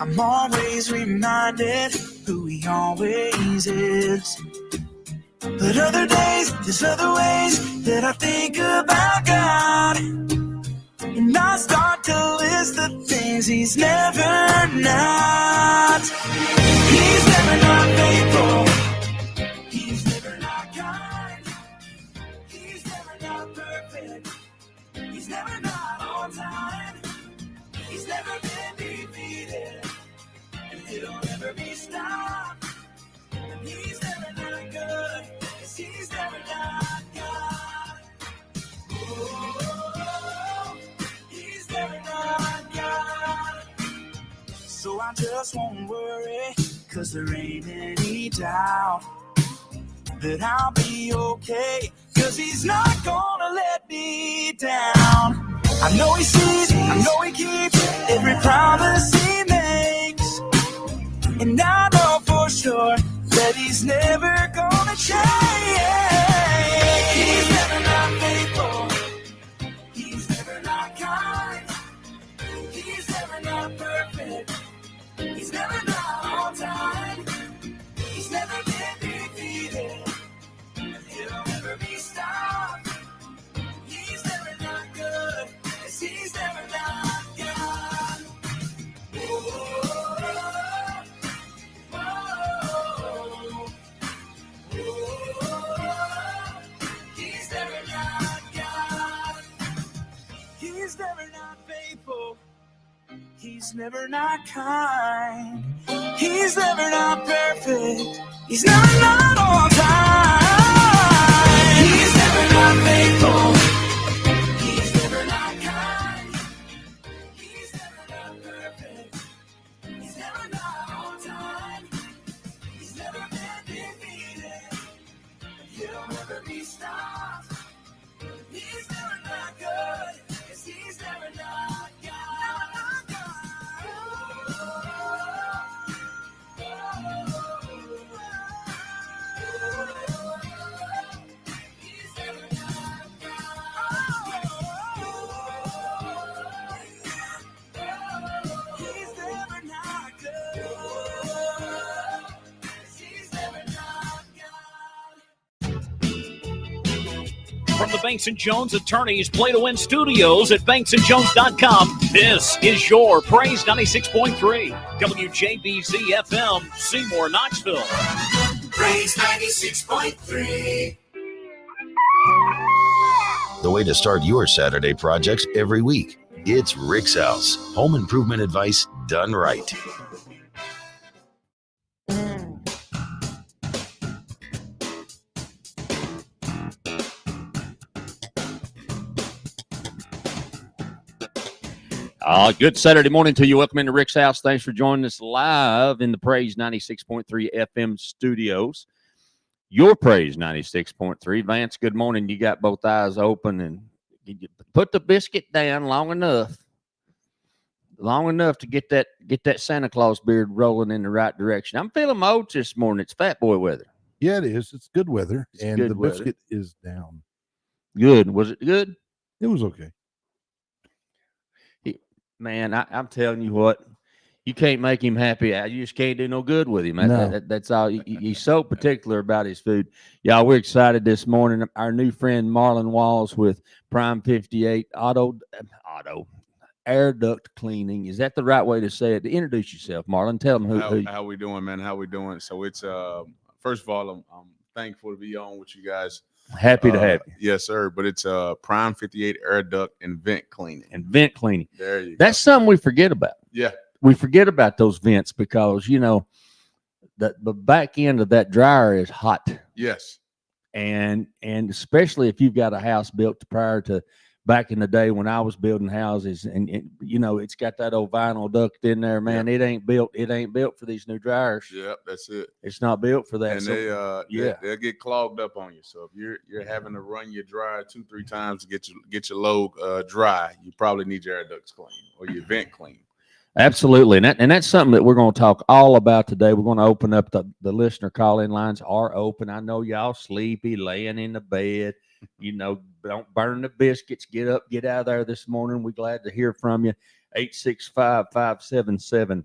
I'm always reminded who he always is. But other days, there's other ways that I think about God. And I start to list the things he's never not. He's never not faithful. He's never not kind. He's never not perfect. He's never not on time. He's never been defeated. And he'll never be stopped. And he's never not good. 'Cause he's never not God. Oh, he's never not God. So I just won't worry, 'cause there ain't any doubt that I'll be okay, 'cause he's not gonna let me down. I know he sees, I know he keeps every promise he makes. And I know for sure that he's never gonna change. He's never not faithful. He's never not kind. He's never not perfect. He's never not on time. He's never been defeated. And he'll never be stopped. He's never not good. 'Cause he's never not God. He's never not God. He's never not faithful. He's never not kind. He's never not perfect. He's never not on time. He's never not faithful. He's never not kind. He's never not perfect. He's never not on time. He's never been defeated. He'll never be stopped. He's never not good. 'Cause he's never not God. He's never not God. He's never not good. 'Cause he's never not God. From the Banks & Jones Attorneys Play to Win Studios at banksandjones.com, this is your Praise 96.3 WJBZ FM, Seymour, Knoxville. Praise 96.3. The way to start your Saturday projects every week. It's Rick's House. Home improvement advice done right. Good Saturday morning to you. Welcome into Rick's House. Thanks for joining us live in the Praise 96.3 FM studios. Your Praise 96.3. Vance, good morning. You got both eyes open, and you put the biscuit down long enough to get that Santa Claus beard rolling in the right direction. I'm feeling my oats this morning. It's fat boy weather. Yeah, it is. It's good weather, and good the weather. biscuit is down. Good. Was it good? It was okay. Man, I'm telling you what, you can't make him happy. You just can't do no good with him. No. That's all. He's so particular about his food. Y'all, we're excited this morning. Our new friend Marlon Walls with Prime 58 Auto Air Duct Cleaning. Is that the right way to say it? To introduce yourself, Marlon. Tell them who. How we doing, man? How we doing? So it's first of all, I'm thankful to be on with you guys. Happy to have you. Yes, sir. But it's Prime 58 Air Duct and Vent Cleaning. There you go. That's something we forget about. Yeah. We forget about those vents because, you know, the back end of that dryer is hot. Yes. And especially if you've got a house built prior to back in the day when I was building houses, and you know, it's got that old vinyl duct in there, man. Yep. It ain't built for these new dryers. Yep, that's it. It's not built for that. And so, they'll get clogged up on you. So if you're having to run your dryer 2-3 times to get your load dry, you probably need your air ducts clean or your vent clean. Absolutely. And that's something that we're going to talk all about today. We're going to open up the listener call-in lines are open. I know y'all sleepy, laying in the bed. You know, don't burn the biscuits. Get out of there this morning. We're glad to hear from you. 865-577-5670.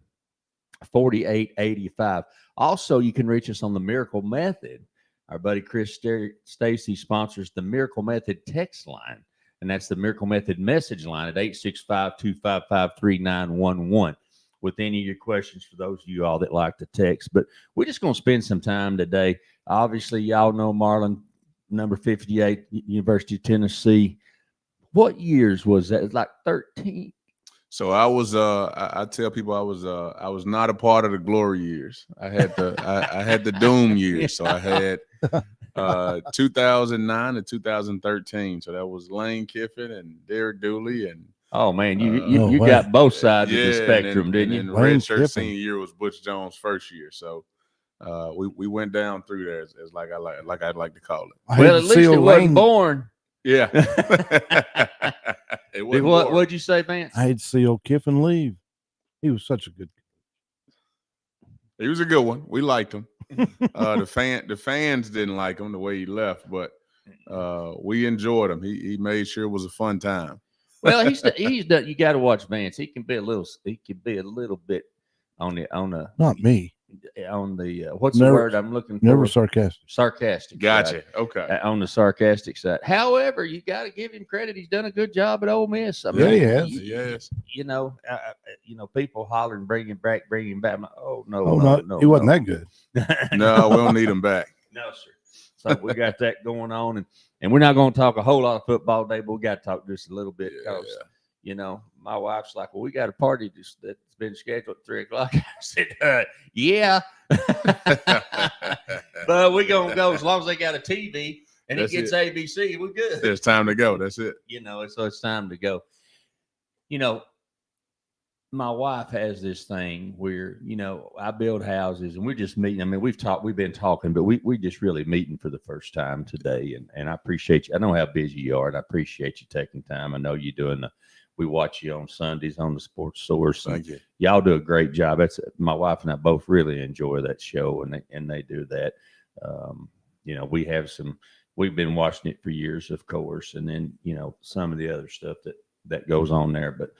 4885. Also, you can reach us on the Miracle Method. Our buddy Chris Stacy sponsors the Miracle Method text line, and that's the Miracle Method message line at 865-255-3911 with any of your questions for those of you all that like to text. But we're just going to spend some time today. Obviously, y'all know Marlon, number 58, University of Tennessee. What years was that? It's like 13. So I was I tell people I was not a part of the glory years. I had the I had the doom years. So I had 2009 to 2013. So that was Lane Kiffin and Derek Dooley and oh man, you got both sides of the spectrum, didn't you? And the red shirt senior year was Butch Jones' first year. So we went down through there as like I'd like to call it. Well, at least it wasn't born. Yeah. What'd you say, Vance? I had to see old Kiffin leave. He was such a good. He was a good one. We liked him. The fans didn't like him the way he left, but we enjoyed him. He made sure it was a fun time. Well, he's done. You got to watch Vance. He can be a little bit on the Not me. on the what's the word I'm looking for? Never sarcastic. Sarcastic. Gotcha. Side. Okay. On the sarcastic side. However, you got to give him credit. He's done a good job at Ole Miss. I mean, he has. Yes. You know, people hollering, bring him back. Oh no, no, he wasn't that good. No, we don't need him back. No, sir. So we got that going on, and we're not going to talk a whole lot of football today, but we got to talk just a little bit because, you know, my wife's like, well, we got a party that's been scheduled at 3:00. I said, yeah, but we're going to go as long as they got a TV and it gets ABC, we're good. There's time to go. That's it. You know, so it's time to go. You know, my wife has this thing where, you know, I build houses and we're just meeting. I mean, we've been talking, but we just really meeting for the first time today. And I appreciate you. I know how busy you are and I appreciate you taking time. I know you're doing we watch you on Sundays on the Sports Source. Thank you. Y'all do a great job. That's my wife and I both really enjoy that show and they do that. You know, we've been watching it for years, of course. And then, you know, some of the other stuff that goes on there, but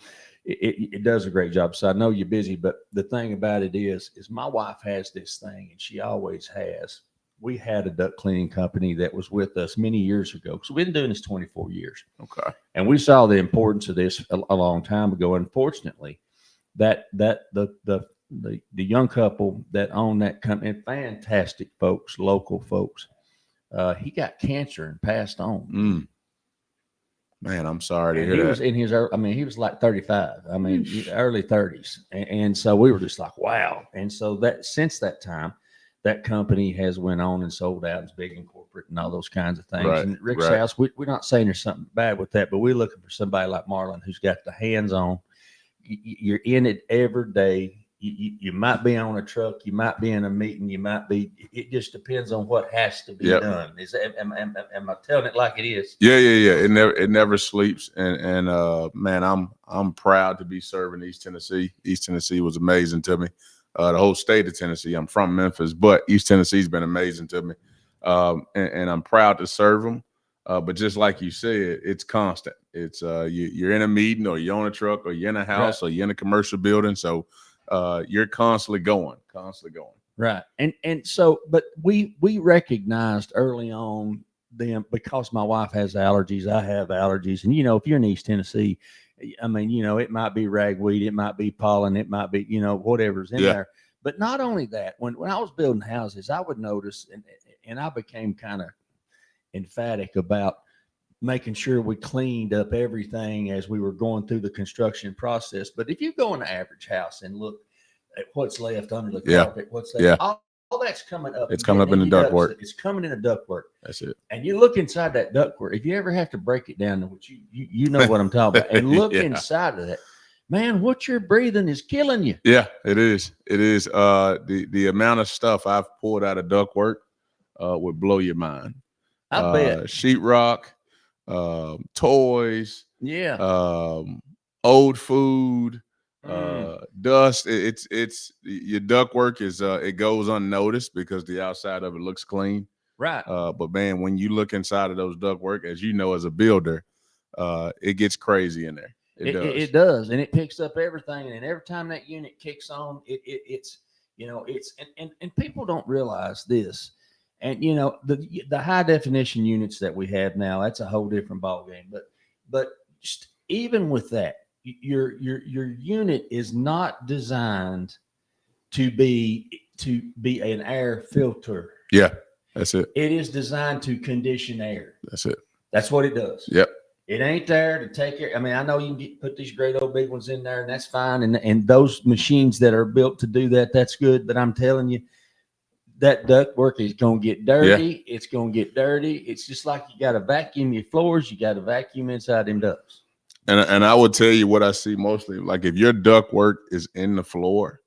it does a great job. So I know you're busy, but the thing about it is my wife has this thing, and she always has. We had a duct cleaning company that was with us many years ago. So we've been doing this 24 years. Okay. And we saw the importance of this a long time ago. Unfortunately, that the young couple that owned that company, fantastic folks, local folks, he got cancer and passed on. Man, I'm sorry to hear he that. Was in his, he was like 35. I mean, early 30s. And so we were just like, wow. And so since that time, that company has went on and sold out and is big and corporate and all those kinds of things. Right, And at Rick's house, we're not saying there's something bad with that, but we're looking for somebody like Marlon who's got the hands-on. You're in it every day. You might be on a truck, you might be in a meeting, it just depends on what has to be done. Am I telling it like it is? Yeah. It never sleeps. And man, I'm proud to be serving East Tennessee. East Tennessee was amazing to me. The whole state of Tennessee. I'm from Memphis, but East Tennessee's been amazing to me. And I'm proud to serve them. But just like you said, it's constant. It's you're in a meeting or you're on a truck or you're in a house or you're in a commercial building. So you're constantly going. Right. And so, but we recognized early on them because my wife has allergies. I have allergies. And, you know, if you're in East Tennessee, I mean, you know, it might be ragweed, it might be pollen, it might be, you know, whatever's in there. But not only that, when I was building houses, I would notice, and I became kind of emphatic about making sure we cleaned up everything as we were going through the construction process. But if you go in an average house and look at what's left under the carpet, what's left, all that's coming up. It's coming up in the ductwork. It's coming in the ductwork. That's it. And you look inside that ductwork. If you ever have to break it down, which you know what I'm talking about, and look inside of that, man, what you're breathing is killing you. Yeah, it is. It is. The amount of stuff I've pulled out of ductwork would blow your mind. I bet. Sheetrock, toys, old food, dust. It's your ductwork is it goes unnoticed because the outside of it looks clean. Right. But man, when you look inside of those ductwork, as you know, as a builder, it gets crazy in there. It does. It does, and it picks up everything. And every time that unit kicks on, it's it's and people don't realize this. And the high definition units that we have now, that's a whole different ballgame. But just even with that, your unit is not designed to be an air filter. Yeah, that's it. It is designed to condition air. That's it. That's what it does. Yep. It ain't there to take care. I mean, I know you can put these great old big ones in there, and that's fine. And those machines that are built to do that, that's good. But I'm telling you, that duct work is going to get dirty. Yeah. It's going to get dirty. It's just like you got to vacuum your floors. You got to vacuum inside them ducts. And I would tell you what I see mostly. Like if your duct work is in the floor,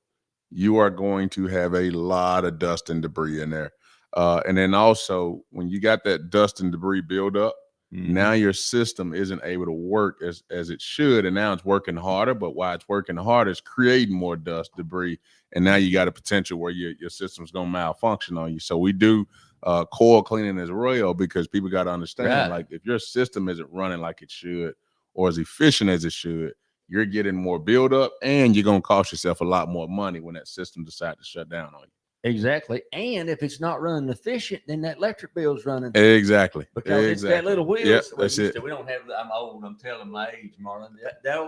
you are going to have a lot of dust and debris in there. And then also when you got that dust and debris build up, now your system isn't able to work as it should. And now it's working harder, but while it's working harder, it's creating more dust, debris. And now you got a potential where your system's going to malfunction on you. So we do coil cleaning as well, because people got to understand, like if your system isn't running like it should or as efficient as it should, you're getting more buildup, and you're going to cost yourself a lot more money when that system decides to shut down on you. Exactly. And if it's not running efficient, then that electric bill's running. Exactly. Because it's that little wheel. Yep, that's it. We don't have, I'm old. I'm telling my age, Marlon.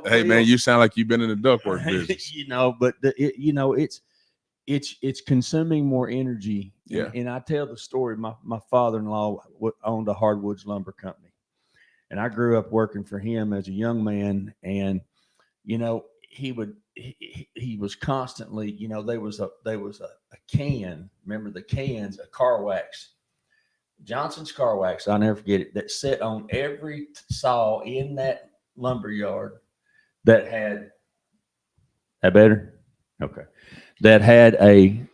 Hey, man, you sound like you've been in the ductwork business. But it's consuming more energy. Yeah. And I tell the story, my father-in-law owned a hardwoods lumber company. And I grew up working for him as a young man. And, he was constantly, there was a can, remember the cans, a car wax, Johnson's car wax, I'll never forget it, that sat on every saw in that lumber yard that had, that better? Okay. That had a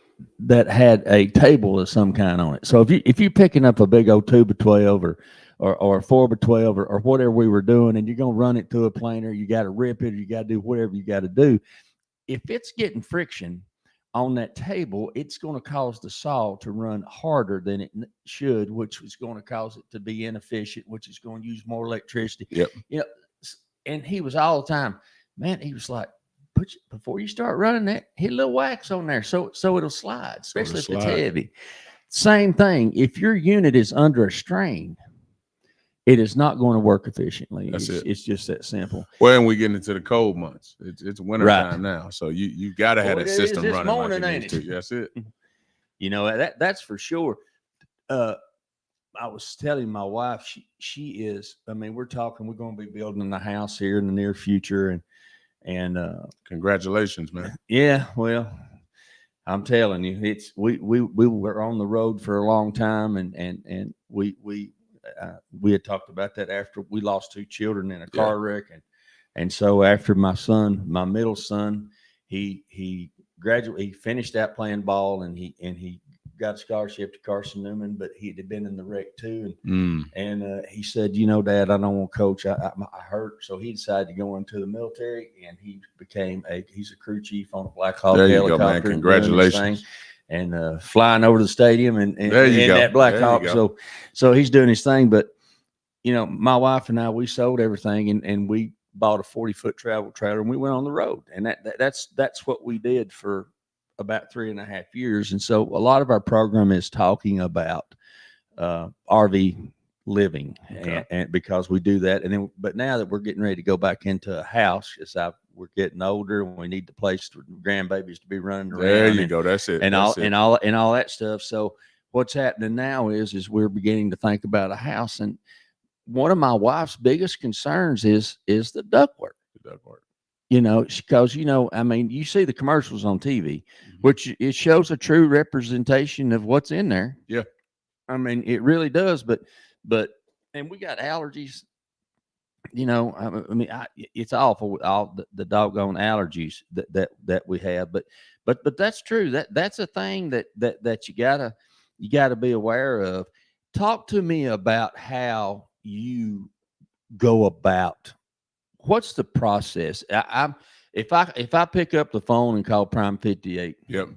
table of some kind on it. So if you're picking up a big old 2x12 or 4x12 or whatever we were doing, and you're going to run it through a planer, you got to rip it, or you got to do whatever you got to do. If it's getting friction on that table, it's going to cause the saw to run harder than it should, which is going to cause it to be inefficient, which is going to use more electricity. Yep. And he was all the time, man, he was like, before you start running that, hit a little wax on there so it'll slide, especially if it's heavy. Same thing. If your unit is under a strain, it is not going to work efficiently. It's just that simple. Well, and we get into the cold months. It's winter time now, so you got to have that system running morning, like it needs to. That's it. That's for sure. I was telling my wife, she is. I mean, we're talking. We're going to be building a house here in the near future, and congratulations, man. Yeah, well, I'm telling you, we were on the road for a long time, and we had talked about that after we lost 2 children in a car wreck, and so after my middle son, he graduated, he finished out playing ball, and he got a scholarship to Carson Newman, but he had been in the wreck too, and he said, Dad, I don't want to coach. I hurt, so he decided to go into the military, and he became he's a crew chief on a Black Hawk helicopter. Go, man. Congratulations. And flying over to the stadium and that Black Hawk. So he's doing his thing. But, my wife and I, we sold everything and we bought a 40-foot travel trailer, and we went on the road. And that's what we did for about 3.5 years. And so a lot of our program is talking about RV living, and because we do that. And then, but now that we're getting ready to go back into a house, we're getting older, and we need the place for grandbabies to be running around. There you go. That's it. And all that stuff. So what's happening now is we're beginning to think about a house. And one of my wife's biggest concerns is the ductwork. Because, I mean, you see the commercials on TV, which it shows a true representation of what's in there. Yeah. I mean, it really does. But and we got allergies. It's awful with all the doggone allergies that we have, but that's true. That's a thing that you gotta be aware of. Talk to me about how you go about. What's the process? If I pick up the phone and call Prime 58. Yep.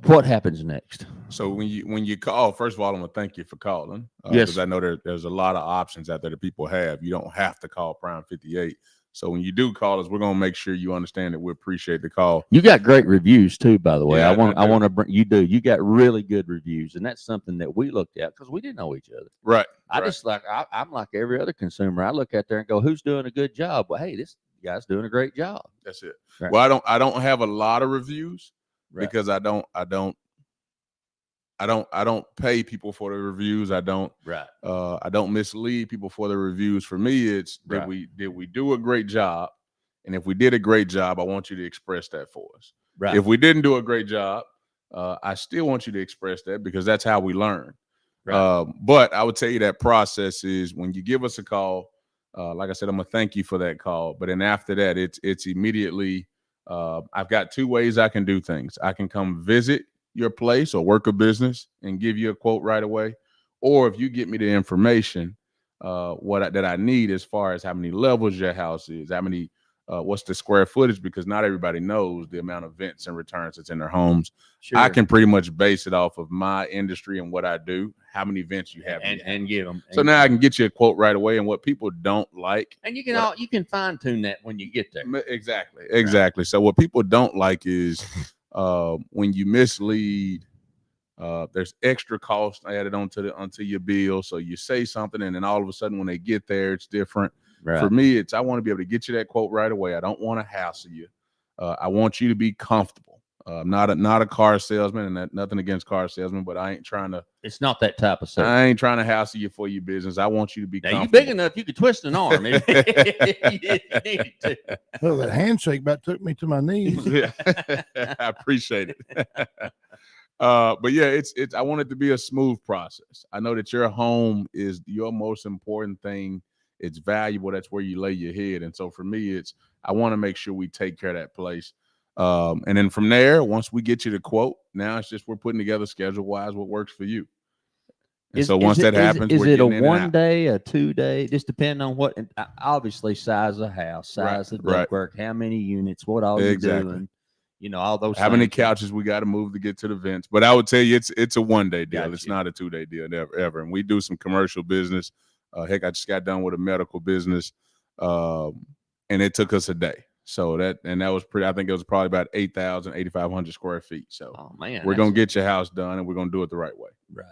What happens next? So when you call, first of all, I'm gonna thank you for calling. Yes. Because I know there's a lot of options out there that people have. You don't have to call Prime 58. So when you do call us, we're gonna make sure you understand that we appreciate the call. You got great reviews too, by the way. Yeah, I want I do. to bring you do. You got really good reviews, and that's something that we looked at because we didn't know each other. Right. I right. just I'm like every other consumer. I look out there and go, "Who's doing a good job?" Well, hey, this guy's doing a great job. That's it. Right. Well, I don't have a lot of reviews Right. because I don't pay people for the reviews. I don't mislead people for the reviews. For me, it's Right. did we do a great job? And if we did a great job, I want you to express that for us. Right. If we didn't do a great job, I still want you to express that because that's how we learn. Right. But I would tell you that process is when you give us a call, like I said, I'm gonna thank you for that call. But then after that, it's immediately I've got two ways I can do things. I can come visit your place or work a business and give you a quote right away. Or if you get me the information that I need as far as how many levels your house is, how many what's the square footage, because not everybody knows the amount of vents and returns that's in their homes. Sure. I can pretty much base it off of my industry and what I do, how many vents you have and give them. So now I can get you a quote right away. And what people don't like, and you can you can fine tune that when you get there. Exactly. Right. So what people don't like is when you mislead. There's extra cost added onto your bill. So you say something, and then all of a sudden, when they get there, it's different. Right. For me, I want to be able to get you that quote right away. I don't want to hassle you. I want you to be comfortable. I'm not a car salesman, and nothing against car salesmen, but I ain't trying to. It's not that type of service. I ain't trying to hassle you for your business. I want you to be now, comfortable. You big enough, you could twist an arm. If you needed to. Well, that handshake about took me to my knees. Yeah. I appreciate it. But yeah, it's I want it to be a smooth process. I know that your home is your most important thing. It's valuable. That's where you lay your head. And so for me, I want to make sure we take care of that place. And then from there, once we get you the quote, now it's just we're putting together schedule wise what works for you. And so once that happens, is we're it a getting in and out. 1 day, a 2 day? Just depending on what, obviously size of house, size of ductwork, how many units, what all you're doing. You know, all those. How many couches we got to move to get to the vents? But I would tell you, it's a 1 day deal. Gotcha. It's not a 2 day deal ever. And we do some commercial business. Heck, I just got done with a medical business, and it took us a day. So that was pretty. I think it was probably about 8,500 square feet. So, oh man, we're gonna get your house done, and we're gonna do it the right way. Right.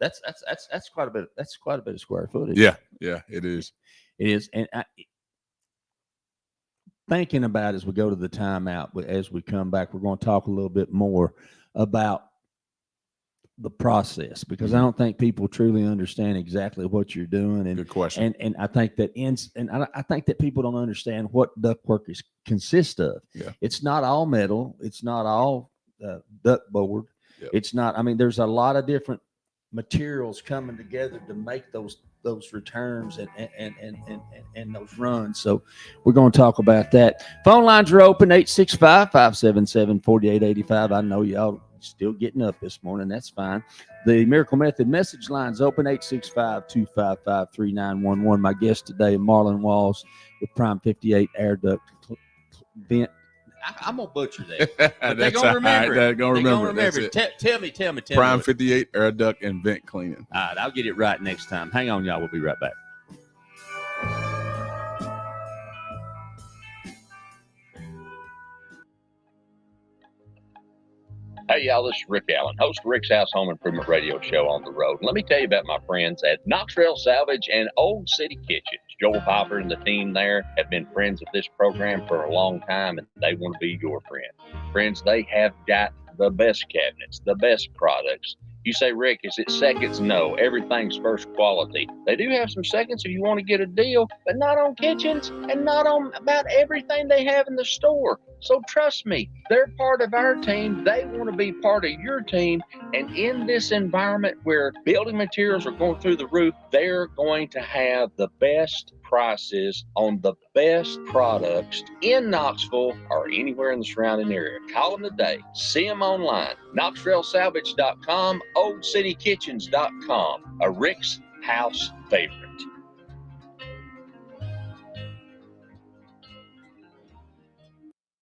That's quite a bit. That's quite a bit of square footage. Yeah, it is. It is, and thinking about as we go to the timeout, as we come back, we're going to talk a little bit more about the process, because I don't think people truly understand exactly what you're doing. And good question. And I think that I think that people don't understand what ductwork consists of. Yeah. It's not all metal. It's not all duct board. Yep. It's not. I mean, there's a lot of different materials coming together to make those returns and those runs. So we're going to talk about that. Phone lines are open, 865-577-4885. I know y'all still getting up this morning. That's fine. The Miracle Method message line's open, 865-255-3911. My guest today, Marlon Walls with Prime 58 Air Duct Vent. I'm going to butcher that. But they're going to remember it. They're going to remember it. Tell me. Prime 58 Air Duct and Vent Cleaning. All right, I'll get it right next time. Hang on, y'all. We'll be right back. Hey, y'all, this is Rick Allen, host of Rick's House Home Improvement Radio Show on the road. Let me tell you about my friends at Knoxville Salvage and Old City Kitchens. Joel Popper and the team there have been friends of this program for a long time, and they want to be your friend. Friends, they have got the best cabinets, the best products. You say, Rick, is it seconds? No, everything's first quality. They do have some seconds if you want to get a deal, but not on kitchens and not on about everything they have in the store. So trust me, they're part of our team. They want to be part of your team. And in this environment where building materials are going through the roof, they're going to have the best prices on the best products in Knoxville or anywhere in the surrounding area. Call them today. See them online. KnoxvilleSalvage.com, OldCityKitchens.com. A Rick's House favorite.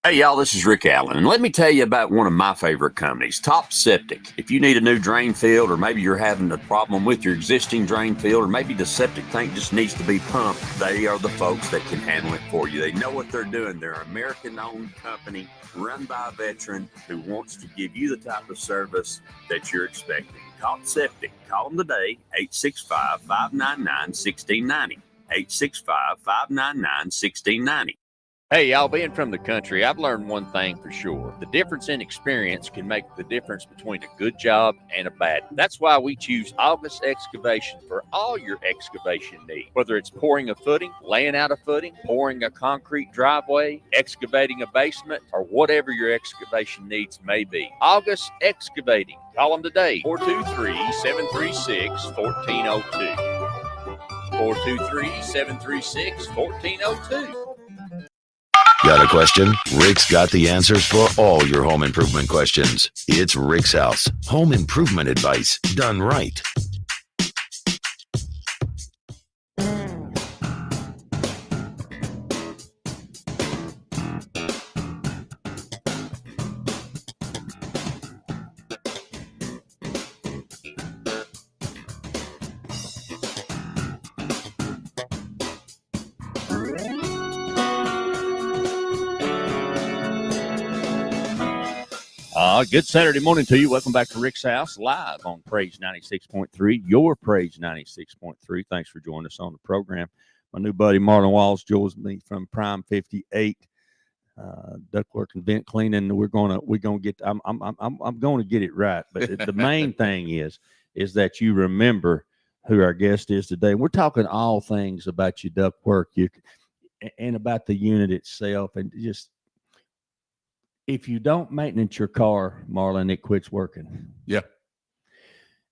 Hey, y'all, this is Rick Allen, and let me tell you about one of my favorite companies, Top Septic. If you need a new drain field, or maybe you're having a problem with your existing drain field, or maybe the septic tank just needs to be pumped, they are the folks that can handle it for you. They know what they're doing. They're an American-owned company run by a veteran who wants to give you the type of service that you're expecting. Top Septic. Call them today, 865-599-1690. 865-599-1690. Hey, y'all, being from the country, I've learned one thing for sure. The difference in experience can make the difference between a good job and a bad one. That's why we choose August Excavation for all your excavation needs. Whether it's pouring a footing, laying out a footing, pouring a concrete driveway, excavating a basement, or whatever your excavation needs may be. August Excavating. Call them today, 423-736-1402. 423-736-1402. Got a question? Rick's got the answers for all your home improvement questions. It's Rick's House. Home improvement advice done right. Good Saturday morning to you. Welcome back to Rick's House, live on Praise 96.3, your Praise 96.3. Thanks for joining us on the program. My new buddy Marlon Walls joins me from Prime 58, ductwork and vent cleaning. We're gonna get. I'm going to get it right. But the main thing is that you remember who our guest is today. We're talking all things about your ductwork, and about the unit itself, and just. If you don't maintenance your car, Marlon, it quits working. Yeah.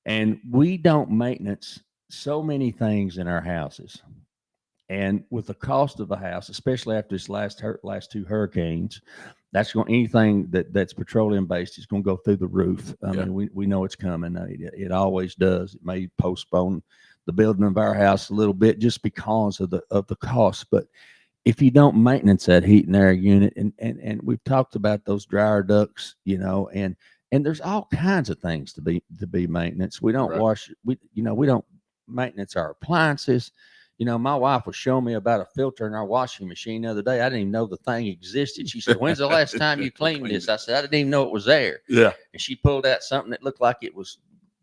And we don't maintenance so many things in our houses. And with the cost of a house, especially after this last two hurricanes, anything that's petroleum based is going to go through the roof. I mean, we know it's coming. It always does. It may postpone the building of our house a little bit just because of the cost, but if you don't maintenance that heat and air unit, and we've talked about those dryer ducts, and there's all kinds of things to be maintenance. We don't we don't maintenance our appliances. My wife was showing me about a filter in our washing machine the other day. I didn't even know the thing existed. She said, "When's the last time you cleaned this?" I said, "I didn't even know it was there." Yeah. And she pulled out something that looked like it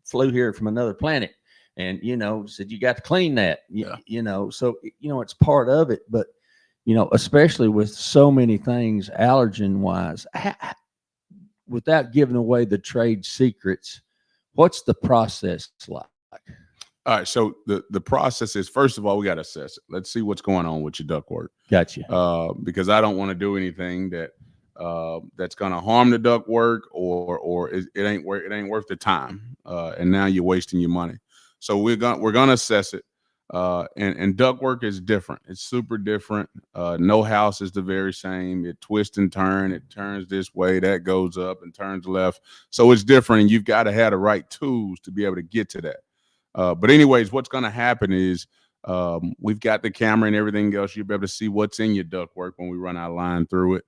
flew here from another planet. And, said, "You got to clean that." So, it's part of it, but especially with so many things allergen wise, without giving away the trade secrets, what's the process like? All right. So the process is, first of all, we got to assess it. Let's see what's going on with your ductwork. Gotcha. Because I don't want to do anything that's going to harm the ductwork or it ain't worth the time. And now you're wasting your money. So we're gonna assess it. And ductwork is different. It's super different. No house is the very same. It twists and turns. It turns this way, that goes up and turns left. So it's different, and you've got to have the right tools to be able to get to that. But anyways, what's going to happen is we've got the camera and everything else. You'll be able to see what's in your ductwork when we run our line through it.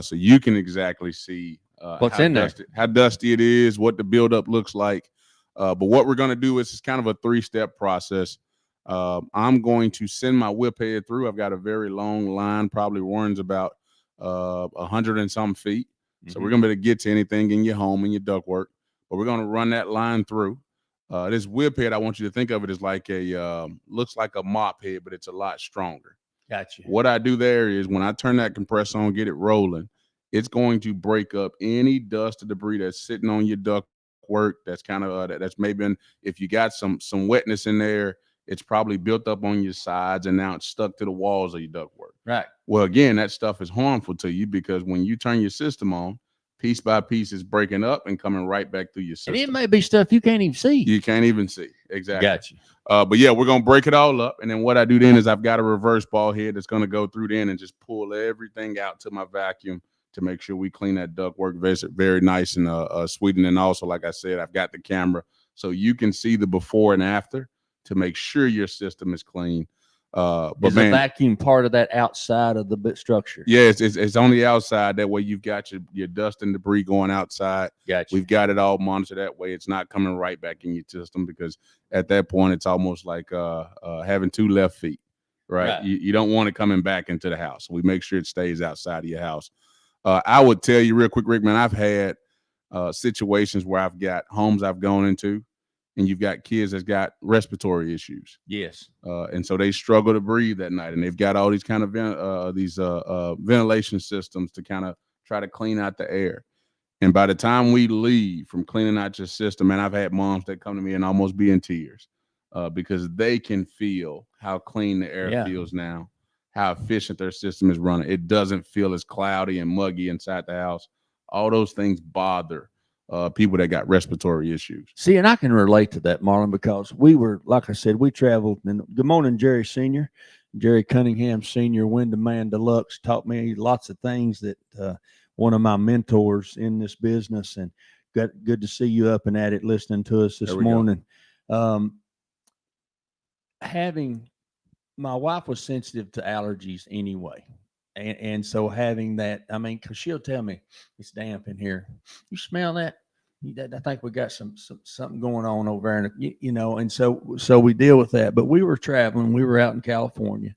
So you can exactly see what's in there, how dusty it is, what the buildup looks like. But what we're going to do is it's kind of a 3-step process. I'm going to send my whip head through. I've got a very long line, probably runs about 100 and some feet. Mm-hmm. So we're going to be able to get to anything in your home and your ductwork. But we're going to run that line through. This whip head, I want you to think of it as like looks like a mop head, but it's a lot stronger. Gotcha. What I do there is when I turn that compressor on, get it rolling, it's going to break up any dust or debris that's sitting on your ductwork. That's kind of that's maybe if you got some wetness in there. It's probably built up on your sides and now it's stuck to the walls of your ductwork. Right. Well, again, that stuff is harmful to you because when you turn your system on, piece by piece is breaking up and coming right back through your system. And it may be stuff you can't even see. You can't even see. Exactly. Gotcha. But yeah, we're going to break it all up. And then what I do then is I've got a reverse ball head that's going to go through then and just pull everything out to my vacuum to make sure we clean that ductwork very nice and sweet. And then also, like I said, I've got the camera so you can see the before and after to make sure your system is clean. But is man, the vacuum part of that outside of the structure? Yeah, it's on the outside. That way you've got your dust and debris going outside. Gotcha. We've got it all monitored that way. It's not coming right back in your system, because at that point it's almost like having two left feet, right? You don't want it coming back into the house. We make sure it stays outside of your house. I would tell you real quick, Rick, man, I've had situations where I've got homes I've gone into, and you've got kids that's got respiratory issues. Yes. And so they struggle to breathe at night, and they've got all these kind of ventilation systems to kind of try to clean out the air. And by the time we leave from cleaning out your system, man, I've had moms that come to me and almost be in tears because they can feel how clean the air feels now, how efficient their system is running. It doesn't feel as cloudy and muggy inside the house. All those things bother people that got respiratory issues. See, and I can relate to that, Marlon, because we were, like I said, we traveled. And good morning, Jerry Sr. Jerry Cunningham Sr., Wyndham Man Deluxe, taught me lots of things that one of my mentors in this business. And good to see you up and at it listening to us this morning. Having my wife was sensitive to allergies anyway. And so having that, I mean, because she'll tell me it's damp in here. You smell that? I think we got something going on over there, and you know. And so we deal with that. But we were traveling. We were out in California.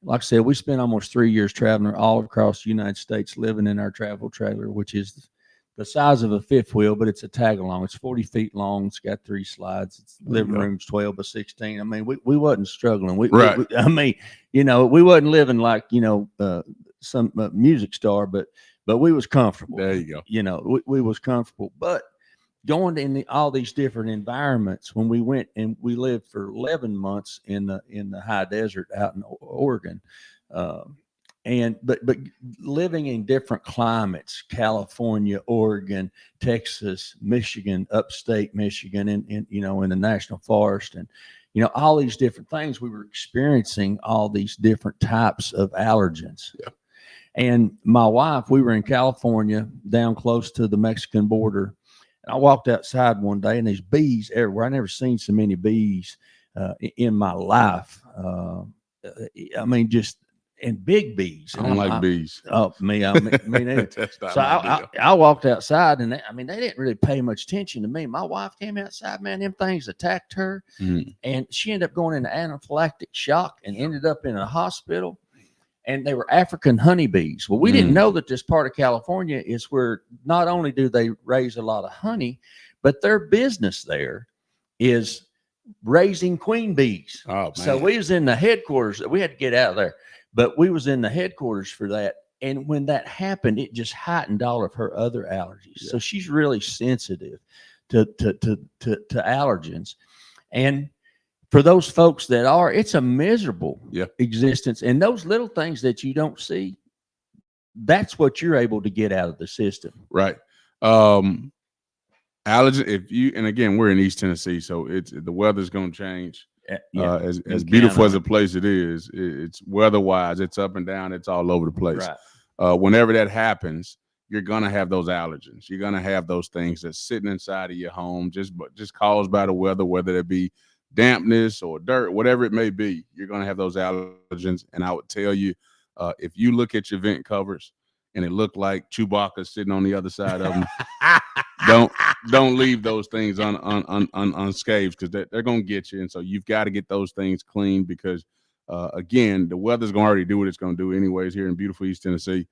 Like I said, we spent almost 3 years traveling all across the United States, living in our travel trailer, which is the size of a fifth wheel, but it's a tag along. It's 40 feet long. It's got 3 slides. It's living room's 12 by 16. I mean, we wasn't struggling. I mean, you know, we wasn't living like, you know, some music star, but we was comfortable. There you go. You know, we was comfortable, but going to all these different environments, when we went and we lived for 11 months in the high desert out in Oregon, but living in different climates, California, Oregon, Texas, Michigan, upstate Michigan, and you know, in the national forest, and you know, all these different things, we were experiencing all these different types of allergens. Yeah. And my wife, we were in California down close to the Mexican border. And I walked outside one day and there's bees everywhere. I never seen so many bees in my life. I mean, just, and big bees. I don't like bees. Oh, me neither. So I walked outside, and they didn't really pay much attention to me. My wife came outside, man, them things attacked her, and she ended up going into anaphylactic shock and ended up in a hospital. And they were African honeybees. Well, we didn't know that this part of California is where not only do they raise a lot of honey, but their business there is raising queen bees. Oh, man. So we was in the headquarters. We had to get out of there, but we was in the headquarters for that. And when that happened, it just heightened all of her other allergies. Yeah. So she's really sensitive to allergens. And for those folks that are, it's a miserable existence. And those little things that you don't see, that's what you're able to get out of the system. Right. Allergen, and again, we're in East Tennessee, so the weather's going to change. As beautiful as a place it is, it's weather-wise, it's up and down, it's all over the place. Right. Whenever that happens, you're going to have those allergens. You're going to have those things that's sitting inside of your home just caused by the weather, whether it be dampness or dirt, whatever it may be, you're going to have those allergens. And I would tell you, if you look at your vent covers and it looked like Chewbacca sitting on the other side of them, don't leave those things unscathed, because they're going to get you. And so you've got to get those things clean, because again, the weather's going to already do what it's going to do anyways here in beautiful East Tennessee.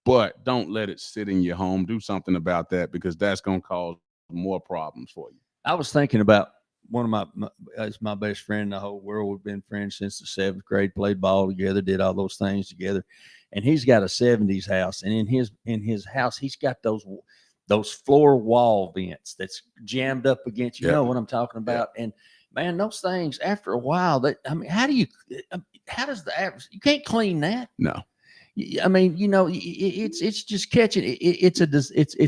But don't let it sit in your home. Do something about that, because that's going to cause more problems for you. I was thinking about one of my best friend in the whole world. We've been friends since the 7th grade, played ball together, did all those things together. And he's got a 70s house. And in his house, he's got those floor wall vents that's jammed up against, you know what I'm talking about. And man, those things, after a while, how does the average, you can't clean that. No. I mean, you know, it's just catching. It's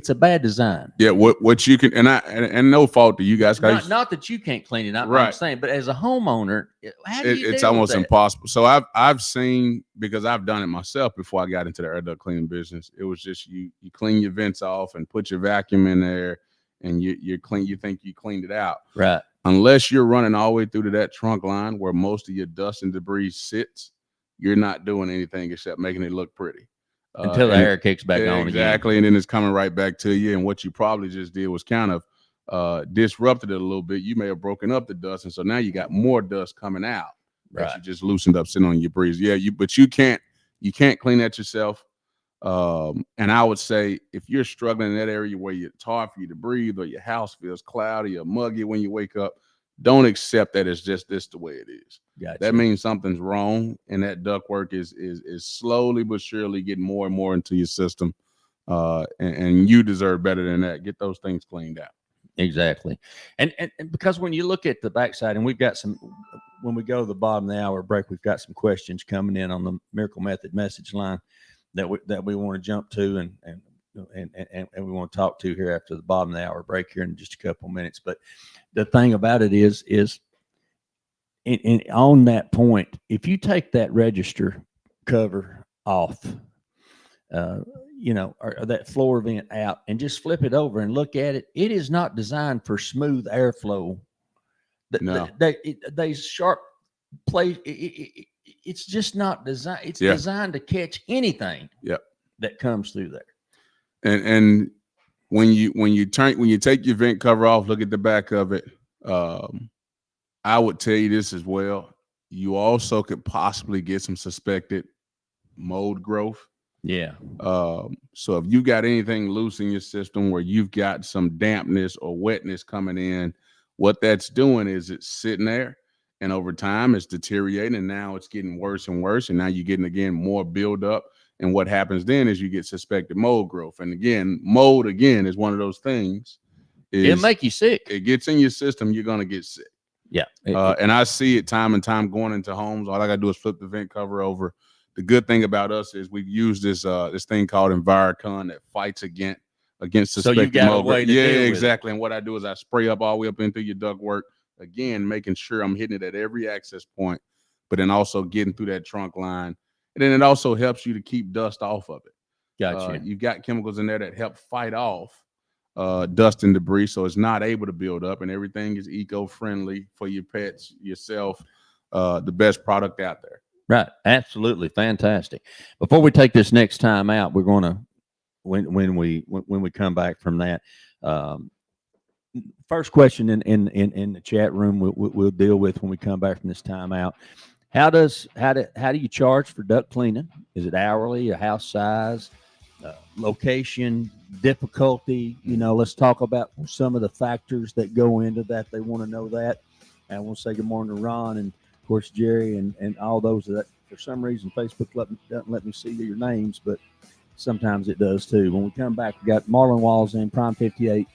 a bad design. Yeah, what you can, and no fault to you guys. Not that you can't clean it. I'm saying, but as a homeowner, how do you it's almost impossible. So I've seen, because I've done it myself before I got into the air duct cleaning business. It was just you clean your vents off and put your vacuum in there, and you clean. You think you cleaned it out, right? unless you're running all the way through to that trunk line where most of your dust and debris sits, you're not doing anything except making it look pretty. Until the air kicks back on again. Exactly, and then it's coming right back to you. And what you probably just did was kind of disrupted it a little bit. You may have broken up the dust, and so now you got more dust coming out that you just loosened up sitting on your breeze. Yeah, but you can't clean that yourself. And I would say if you're struggling in that area where it's hard for you to breathe or your house feels cloudy or muggy when you wake up, don't accept that it's just this the way it is. Gotcha. That means something's wrong, and that ductwork is slowly but surely getting more and more into your system. And you deserve better than that. Get those things cleaned out. Exactly. And because when you look at the backside, and we've got some, when we go to the bottom of the hour break, we've got some questions coming in on the Miracle Method message line that we want to jump to and we want to talk to here after the bottom of the hour break here in just a couple of minutes. But the thing about it is on that point, if you take that register cover off, or that floor vent out and just flip it over and look at it, it is not designed for smooth airflow. No. They sharp place. It's just not designed. It's designed to catch anything that comes through there. And when you take your vent cover off, look at the back of it. I would tell you this as well. You also could possibly get some suspected mold growth. Yeah. So if you got anything loose in your system where you've got some dampness or wetness coming in, what that's doing is it's sitting there, and over time it's deteriorating, and now it's getting worse and worse, and now you're getting again more buildup. And what happens then is you get suspected mold growth. And again, mold is one of those things. It'll make you sick. It gets in your system, you're gonna get sick. Yeah. And I see it time and time going into homes. All I gotta do is flip the vent cover over. The good thing about us is we've used this thing called Envirocon that fights against suspected mold. Exactly. And what I do is I spray up all the way up into your ductwork, again, making sure I'm hitting it at every access point, but then also getting through that trunk line. And then it also helps you to keep dust off of it. Gotcha. You've got chemicals in there that help fight off dust and debris, so it's not able to build up, and everything is eco-friendly for your pets, yourself, the best product out there. Right. Absolutely. Fantastic. Before we take this next time out, we're going to, when we come back from that, first question in the chat room we'll deal with when we come back from this time out. How do you charge for duct cleaning? Is it hourly, a house size, location, difficulty? Let's talk about some of the factors that go into that. They want to know that. And we'll say good morning to Ron and of course Jerry and all those that for some reason Facebook doesn't let me see your names, but sometimes it does too. When we come back, we got Marlon Walls in Prime 58,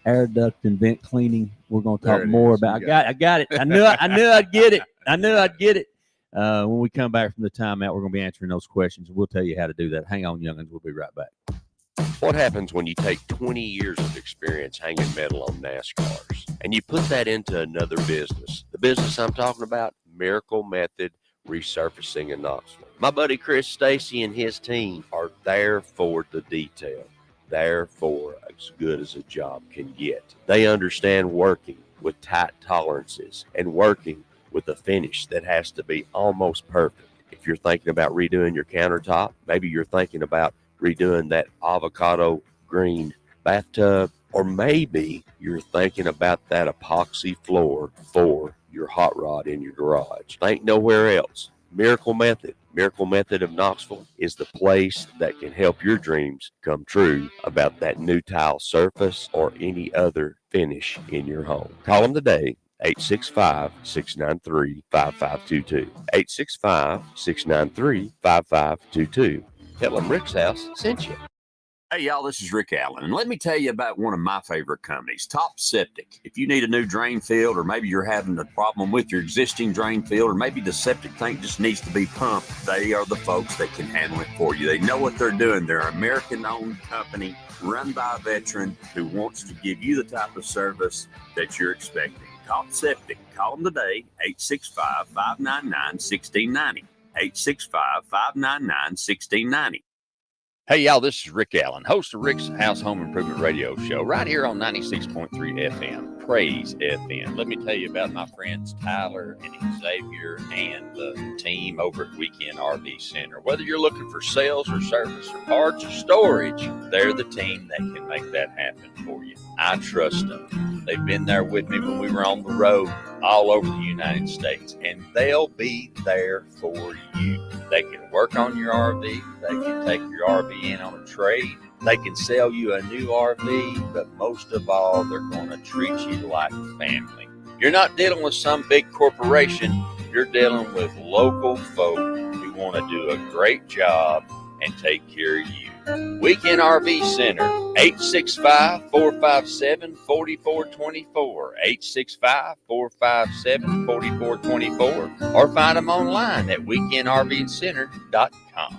air duct and vent cleaning. We're going to talk more about. I got it. I knew I'd get it. I knew I'd get it. When we come back from the timeout, we're going to be answering those questions. We'll tell you how to do that. Hang on, youngins. We'll be right back. What happens when you take 20 years of experience hanging metal on NASCARs and you put that into another business? The business I'm talking about, Miracle Method Resurfacing in Knoxville. My buddy Chris Stacy and his team are there for the detail, there for as good as a job can get. They understand working with tight tolerances and working with a finish that has to be almost perfect. If you're thinking about redoing your countertop, maybe you're thinking about redoing that avocado green bathtub, or maybe you're thinking about that epoxy floor for your hot rod in your garage. Think nowhere else. Miracle Method of Knoxville is the place that can help your dreams come true about that new tile surface or any other finish in your home. Call them today. 865-693-5522. 865-693-5522. Tell them Rick's House sent you. Hey, y'all, this is Rick Allen, and let me tell you about one of my favorite companies, Top Septic. If you need a new drain field, or maybe you're having a problem with your existing drain field, or maybe the septic tank just needs to be pumped, they are the folks that can handle it for you. They know what they're doing. They're an American-owned company run by a veteran who wants to give you the type of service that you're expecting. Top Septic. Call them today, 865-599-1690. 865-599-1690. Hey, y'all, this is Rick Allen, host of Rick's House Home Improvement Radio Show, right here on 96.3 FM, Praise FM. Let me tell you about my friends Tyler and Xavier and the team over at Weekend RV Center. Whether you're looking for sales or service or parts or storage, they're the team that can make that happen for you. I trust them. They've been there with me when we were on the road all over the United States, and they'll be there for you. They can work on your RV. They can take your RV in on a trade. They can sell you a new RV, but most of all, they're going to treat you like family. You're not dealing with some big corporation. You're dealing with local folk who want to do a great job and take care of you. Weekend RV Center, 865-457-4424, 865-457-4424, or find them online at weekendrvcenter.com.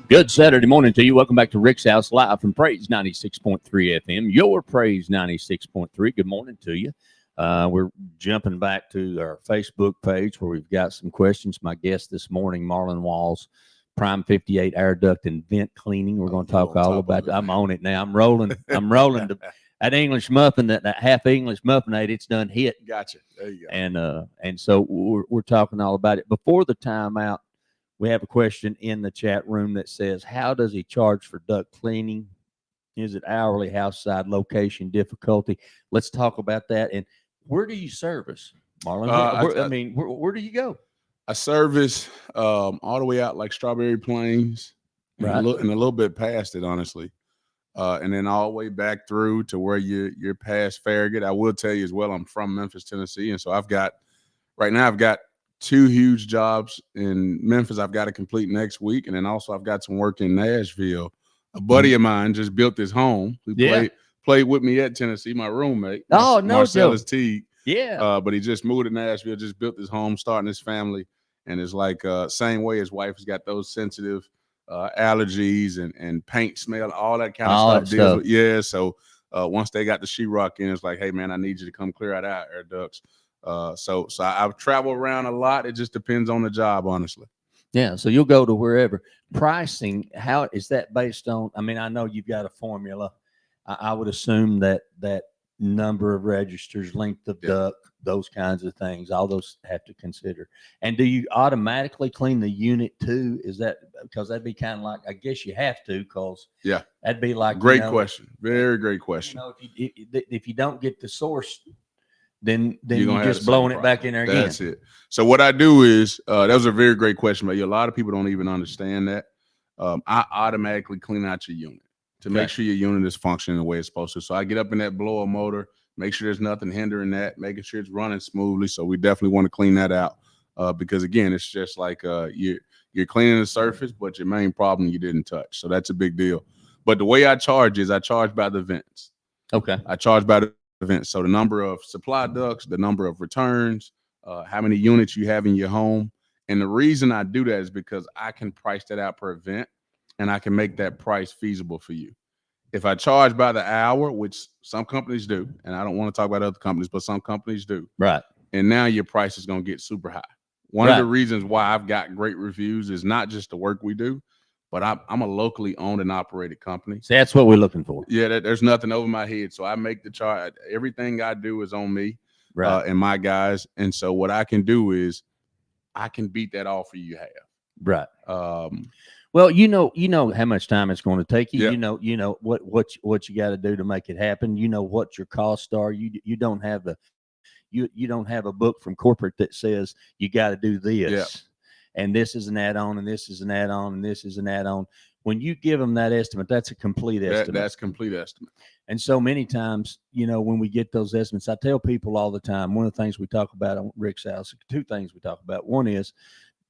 Good Saturday morning to you. Welcome back to Rick's House live from Praise 96.3 FM, your Praise 96.3. Good morning to you. We're jumping back to our Facebook page where we've got some questions. My guest this morning, Marlon Walls, Prime 58 air duct and vent cleaning. We're going to talk all about it. I'm on it now. I'm rolling. That English muffin, that half English muffinade, it's done hit. Gotcha. There you go. And so we're talking all about it. Before the timeout, we have a question in the chat room that says, how does he charge for duct cleaning? Is it hourly, house side, location, difficulty? Let's talk about that. And where do you service, Marlon? Where do you go? I service all the way out like Strawberry Plains, right, and a little bit past it, honestly. And then all the way back through to where you're past Farragut. I will tell you as well, I'm from Memphis, Tennessee. And so I've got 2 huge jobs in Memphis I've got to complete next week. And then also I've got some work in Nashville. A buddy of mine just built his home. He played with me at Tennessee, my roommate. Oh, no Marcellus joke. Teague. Yeah. But he just moved to Nashville, just built his home, starting his family. And it's like same way his wife has got those sensitive allergies and paint smell, all that kind of stuff. Yeah. So once they got the sheetrock in, it's like, hey, man, I need you to come clear out our air ducts. So I've traveled around a lot. It just depends on the job, honestly. Yeah. So you'll go to wherever. Pricing, how is that based on? I mean, I know you've got a formula. I would assume that number of registers, length of duct, those kinds of things, all those have to consider. And do you automatically clean the unit too? Is that because that'd be kind of like, I guess you have to, because that'd be like great question. Very great question. If you don't get the source, then you're just blowing it back in there again. That's it. So what I do is, that was a very great question, but a lot of people don't even understand that. I automatically clean out your unit to make sure your unit is functioning the way it's supposed to. So I get up in that blower motor, make sure there's nothing hindering that, making sure it's running smoothly. So we definitely want to clean that out because again, it's just like you're cleaning the surface, but your main problem you didn't touch. So that's a big deal. But the way I charge is I charge by the vents. Okay. I charge by the events. So the number of supply ducts, the number of returns, how many units you have in your home. And the reason I do that is because I can price that out per event and I can make that price feasible for you. If I charge by the hour, which some companies do, and I don't want to talk about other companies, but some companies do. Right. And now your price is going to get super high. One of the reasons why I've got great reviews is not just the work we do, but I'm a locally owned and operated company. So that's what we're looking for. Yeah, there's nothing over my head. So I make the charge. Everything I do is on me and my guys. And so what I can do is I can beat that offer you have. Right. Well, you know how much time it's going to take you. Yep. You know what you got to do to make it happen. You know what your costs are. You don't have you don't have a book from corporate that says you got to do this. Yep. And this is an add-on, and this is an add-on, and this is an add-on. When you give them that estimate, that's a complete estimate. That's complete estimate. And so many times, when we get those estimates, I tell people all the time, one of the things we talk about on Rick's House, 2 things we talk about. One is,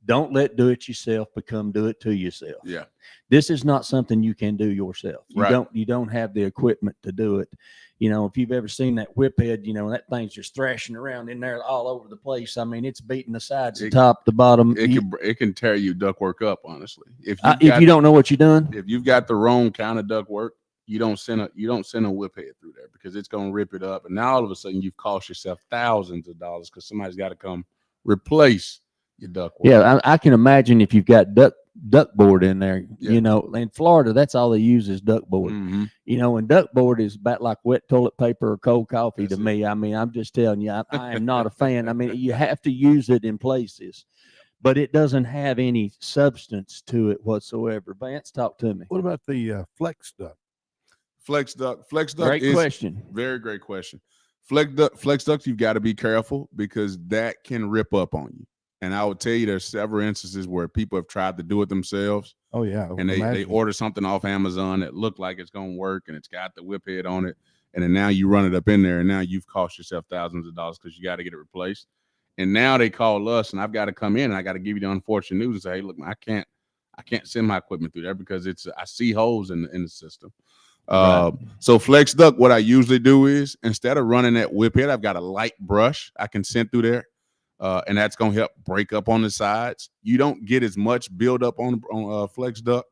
Don't let do it yourself become do it to yourself. Yeah. This is not something you can do yourself. You Right. you don't have the equipment to do it. You know, if you've ever seen that whip head, you know, that thing's just thrashing around in there all over the place. I mean, it's beating the sides, the top, the bottom. It can tear you ductwork up, honestly. If you don't know what you're doing, if you've got the wrong kind of ductwork, you don't send a whip head through there because it's going to rip it up. And now all of a sudden you've cost yourself thousands of dollars because somebody's got to come replace your ductwork. Yeah, I can imagine if you've got duct board in there, you know, in Florida, that's all they use is duct board. Mm-hmm. You know, and duct board is about like wet toilet paper or cold coffee to me. I mean, I'm just telling you, I am not a fan. I mean, you have to use it in places, but it doesn't have any substance to it whatsoever. Vance, talk to me. What about the flex duct? Flex duct. Great question. Very great question. Flex ducts, you've got to be careful because that can rip up on you. And I would tell you there's several instances where people have tried to do it themselves. Oh, yeah. And they order something off Amazon that looked like it's going to work and it's got the whip head on it. And then now you run it up in there and now you've cost yourself thousands of dollars because you got to get it replaced. And now they call us and I've got to come in and I got to give you the unfortunate news and say, hey, look, I can't send my equipment through there because I see holes in the system. Right. So flex duct, what I usually do is instead of running that whip head, I've got a light brush I can send through there. And that's going to help break up on the sides. You don't get as much buildup on flex duct,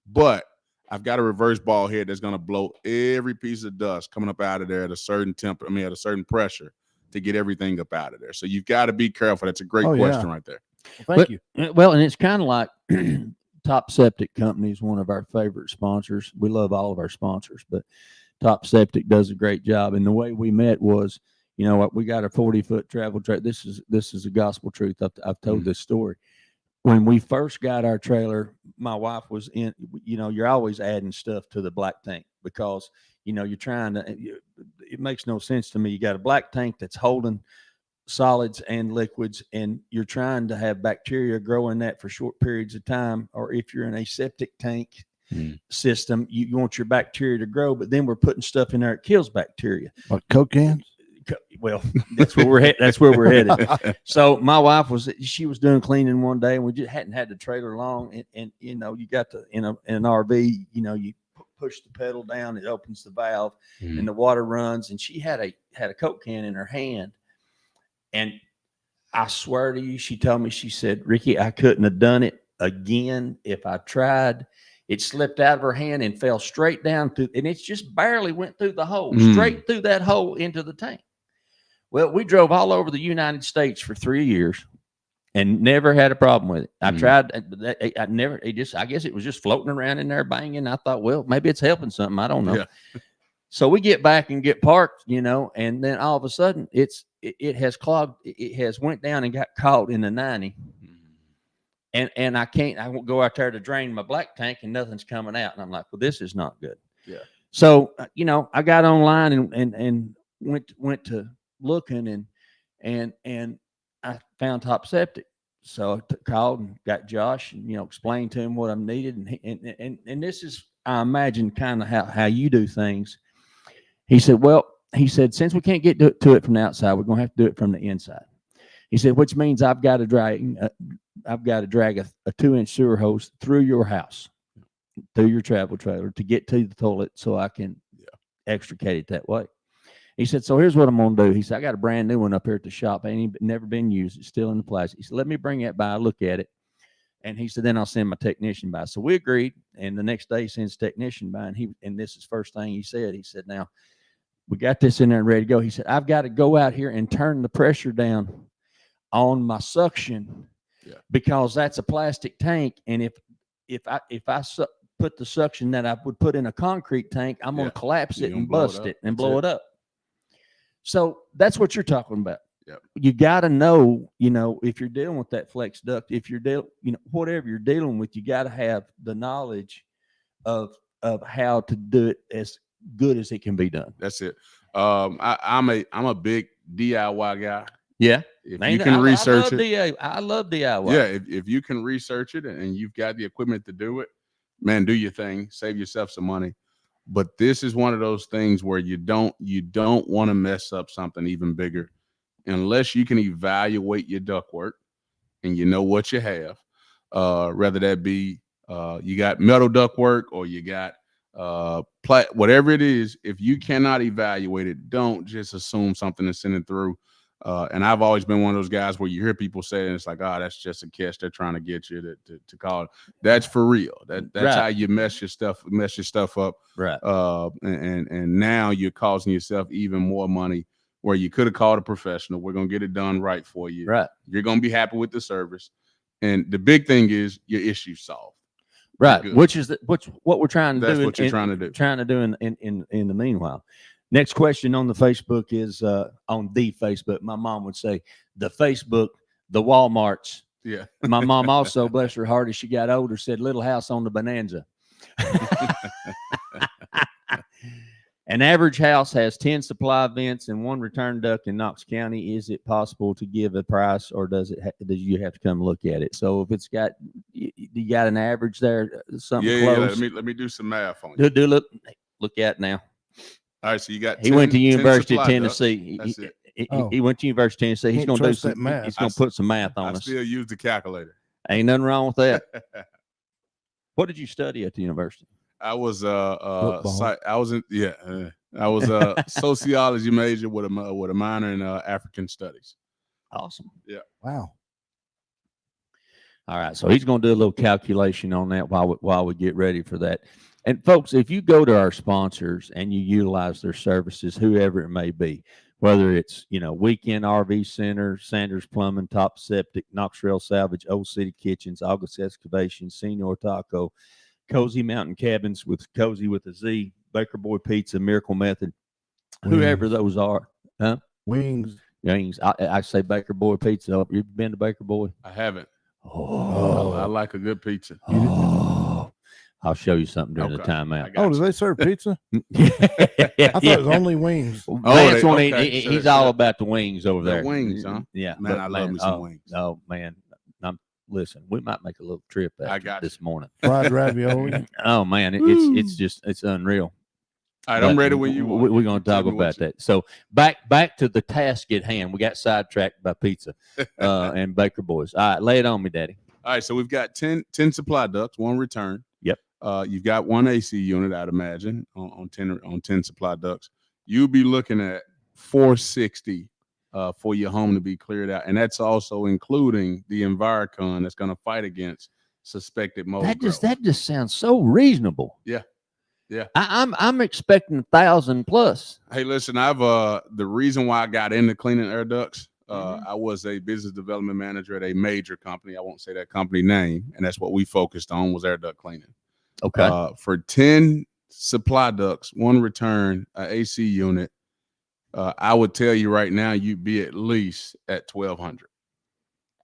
but I've got a reverse ball head that's going to blow every piece of dust coming up out of there at a certain at a certain pressure to get everything up out of there. So you've got to be careful. That's a great question right there. Well, thank you. Well, and it's kind of like Top Septic Company is one of our favorite sponsors. We love all of our sponsors, but Top Septic does a great job. And the way we met was, you know what, we got a 40-foot travel trailer. This is a gospel truth. I've told this story. When we first got our trailer, my wife was in, you know, you're always adding stuff to the black tank because, you know, you're trying to, it makes no sense to me. You got a black tank that's holding solids and liquids, and you're trying to have bacteria grow in that for short periods of time. Or if you're in a septic tank system, you want your bacteria to grow, but then we're putting stuff in there that kills bacteria. What, Coke cans? Well, that's where we're that's where we're headed. So my wife she was doing cleaning one day, and we just hadn't had the trailer long, and you know, you got to in an RV, you know, you push the pedal down, it opens the valve, and the water runs. And she had a Coke can in her hand, and I swear to you, she told me, she said, Ricky, I couldn't have done it again if I tried. It slipped out of her hand and fell straight down through, and it just barely went through the hole, straight through that hole into the tank. Well, we drove all over the United States for 3 years and never had a problem with it. I tried. I guess it was just floating around in there banging. I thought, well, maybe it's helping something. I don't know. Yeah. So we get back and get parked, you know, and then all of a sudden it has clogged. It has went down and got caught in the 90. And I won't go out there to drain my black tank and nothing's coming out. And I'm like, well, this is not good. Yeah. So, you know, I got online and went to looking and I found Top Septic. So I called and got Josh and, you know, explained to him what I needed. And this is, I imagine, kind of how you do things. He said, since we can't get to it from the outside, we're going to have to do it from the inside. He said, which means I've got to drag a 2-inch sewer hose through your house, through your travel trailer to get to the toilet so I can extricate it that way. He said, so here's what I'm going to do. He said, I got a brand new one up here at the shop. Ain't never been used. It's still in the plastic. He said, let me bring that by, look at it. And he said, then I'll send my technician by. So we agreed. And the next day he sends technician by, and this is the first thing he said. He said, now we got this in there and ready to go. He said, I've got to go out here and turn the pressure down on my suction because that's a plastic tank. And if I put the suction that I would put in a concrete tank, I'm going to collapse it and bust it and blow it up. So that's what you're talking about. Yep. You got to know, you know, if you're dealing with that flex duct, if you're dealing, you know, whatever you're dealing with, you got to have the knowledge of how to do it as good as it can be done. That's it. I'm a big DIY guy. Yeah. If you can research it. I love DIY. Yeah. If you can research it and you've got the equipment to do it, man, do your thing, save yourself some money. But this is one of those things where you don't want to mess up something even bigger unless you can evaluate your ductwork and you know what you have, whether that be you got metal ductwork or you got whatever it is, if you cannot evaluate it, don't just assume something and send it through. And I've always been one of those guys where you hear people say, and it's like, oh, that's just a catch. They're trying to get you to call it. That's for real. That's Right. how you mess your stuff up. Right. And now you're causing yourself even more money where you could have called a professional. We're going to get it done right for you. Right. You're going to be happy with the service. And the big thing is your issue solved. Right. Which is what we're trying to do. That's what you're trying to do. Trying to do in the meanwhile. Next question on the Facebook is on the Facebook. My mom would say the Facebook, the Walmarts. Yeah. My mom also, bless her heart, as she got older, said Little House on the Bonanza. An average house has 10 supply vents and 1 return duct in Knox County. Is it possible to give a price, or does you have to come look at it? So if it's got, you got an average there, something close. Let me do some math on you. Do look at it now. All right, so you got. He went to University of Tennessee. That's it. He went to University of Tennessee. He's going to do some math. He's going to put some math on I us. still use the calculator. Ain't nothing wrong with that. What did you study at the university? I was I was a sociology major with a minor in African studies. Awesome. Yeah. Wow. All right, so he's going to do a little calculation on that while we get ready for that. And folks, if you go to our sponsors and you utilize their services, whoever it may be, whether it's, Weekend RV Center, Sanders Plumbing, Top Septic, Knox Rail Salvage, Old City Kitchens, August Excavation, Senior Taco, Cozy Mountain Cabins with Cozy with a Z, Baker Boy Pizza, Miracle Method, whoever those are. Huh? Wings. I say Baker Boy Pizza. You've been to Baker Boy? I haven't. Oh, I like a good pizza. Oh, I'll show you something during the Okay. timeout. Oh, do they serve pizza? Yeah. I thought it was only wings. Vance okay. he's Sure. all about the wings over The there. wings, huh? Yeah, Man, but I love me some wings. Oh man, listen. We might make a little trip after this morning. Fried ravioli. Oh man, it's unreal. All right, I'm ready when you want. We're going to talk about that. So back to the task at hand. We got sidetracked by pizza and Baker Boys. All right, lay it on me, Daddy. All right, so we've got 10 supply ducts, 1 return. Yep. You've got 1 AC unit, I'd imagine, on 10 supply ducts. You'll be looking at $460 for your home to be cleared out, and that's also including the Envirocon that's going to fight against suspected mold growth. That just sounds so reasonable. Yeah. Yeah. I'm expecting 1,000 plus. Hey, listen, I've the reason why I got into cleaning air ducts. I was a business development manager at a major company. I won't say that company name, and that's what we focused on was air duct cleaning. Okay. For 10 supply ducts, 1 return, an AC unit, I would tell you right now, you'd be at least at 1,200.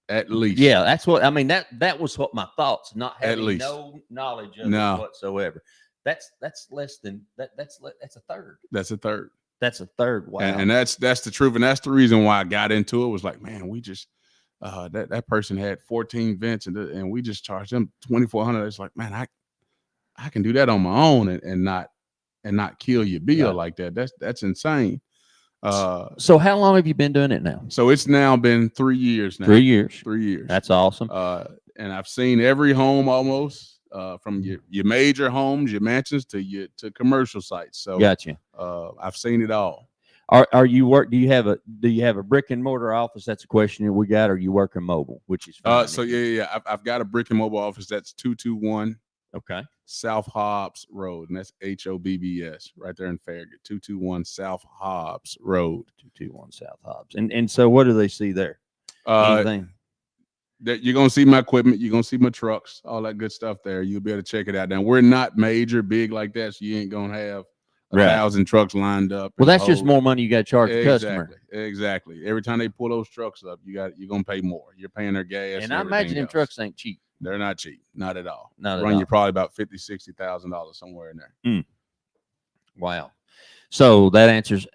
At least. Yeah, that's what I mean. That was what my thoughts. Not At having least. no knowledge of No. it whatsoever. That's less than that. That's a third. That's a third. That's a third. Wow. And that's the truth. And that's the reason why I got into it was like, man, we just that person had 14 vents and we just charged them $2,400. It's like, man, I can do that on my own and not kill your bill like that. That's insane. So how long have you been doing it now? So it's now been 3 years now. 3 years. 3 years. That's awesome. And I've seen every home almost. From your major homes, your mansions to commercial sites. So Gotcha. I've seen it all. Are you work? Do you have a brick and mortar office? That's a question that we got. Or are you working mobile? Which is fine. So yeah. I've got a brick and mobile office that's 221 South Hobbs Road, and that's HOBBS right there in Farragut. 221 South Hobbs Road. 221 South Hobbs. And so what do they see there? Anything? That you're gonna see my equipment, you're gonna see my trucks, all that good stuff there. You'll be able to check it out. Now we're not major big like that, so you ain't gonna have 1,000 trucks lined up. Well, that's just more money you got to charge the customer. Exactly. Every time they pull those trucks up, you're gonna pay more. You're paying their gas. And I imagine them trucks ain't cheap. They're not cheap, not at all. Not at Run all. you probably about $50,000-$60,000 somewhere in there. Wow. So that answers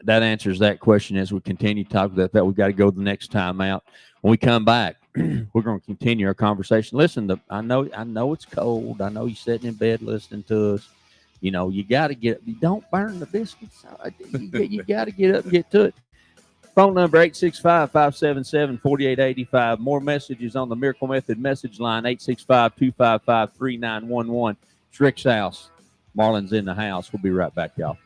that question. As we continue to talk about that, we got to go the next time out. When we come back, we're going to continue our conversation. Listen, I know it's cold. I know you're sitting in bed listening to us. You got to get. Don't burn the biscuits. You got to get up and get to it. Phone number 865-577-4885. More messages on the Miracle Method message line, 865-255-3911. It's Rick's house. Marlon's in the house. We'll be right back, y'all.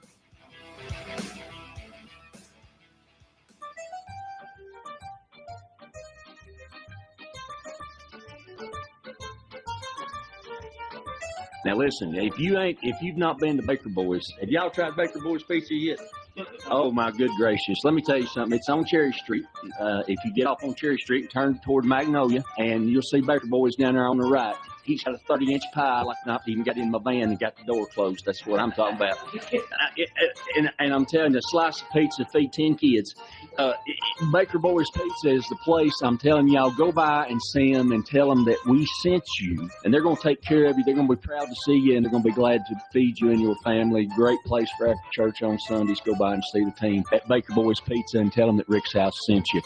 Now listen, if you've not been to Baker Boys, have y'all tried Baker Boys pizza yet? Oh my good gracious! Let me tell you something. It's on Cherry Street. If you get off on Cherry Street and turn toward Magnolia, and you'll see Baker Boys down there on the right. He's got a 30-inch pie, like not even got in my van and got the door closed. That's what I'm talking about. And I'm telling you, a slice of pizza feed 10 kids. Baker Boys Pizza is the place. I'm telling y'all, go by and see them and tell them that we sent you, and they're going to take care of you. They're going to be proud to see you, and they're going to be glad to feed you and your family. Great place for after church on Sundays. Go by and see the team at Baker Boys Pizza and tell them that Rick's house sent you.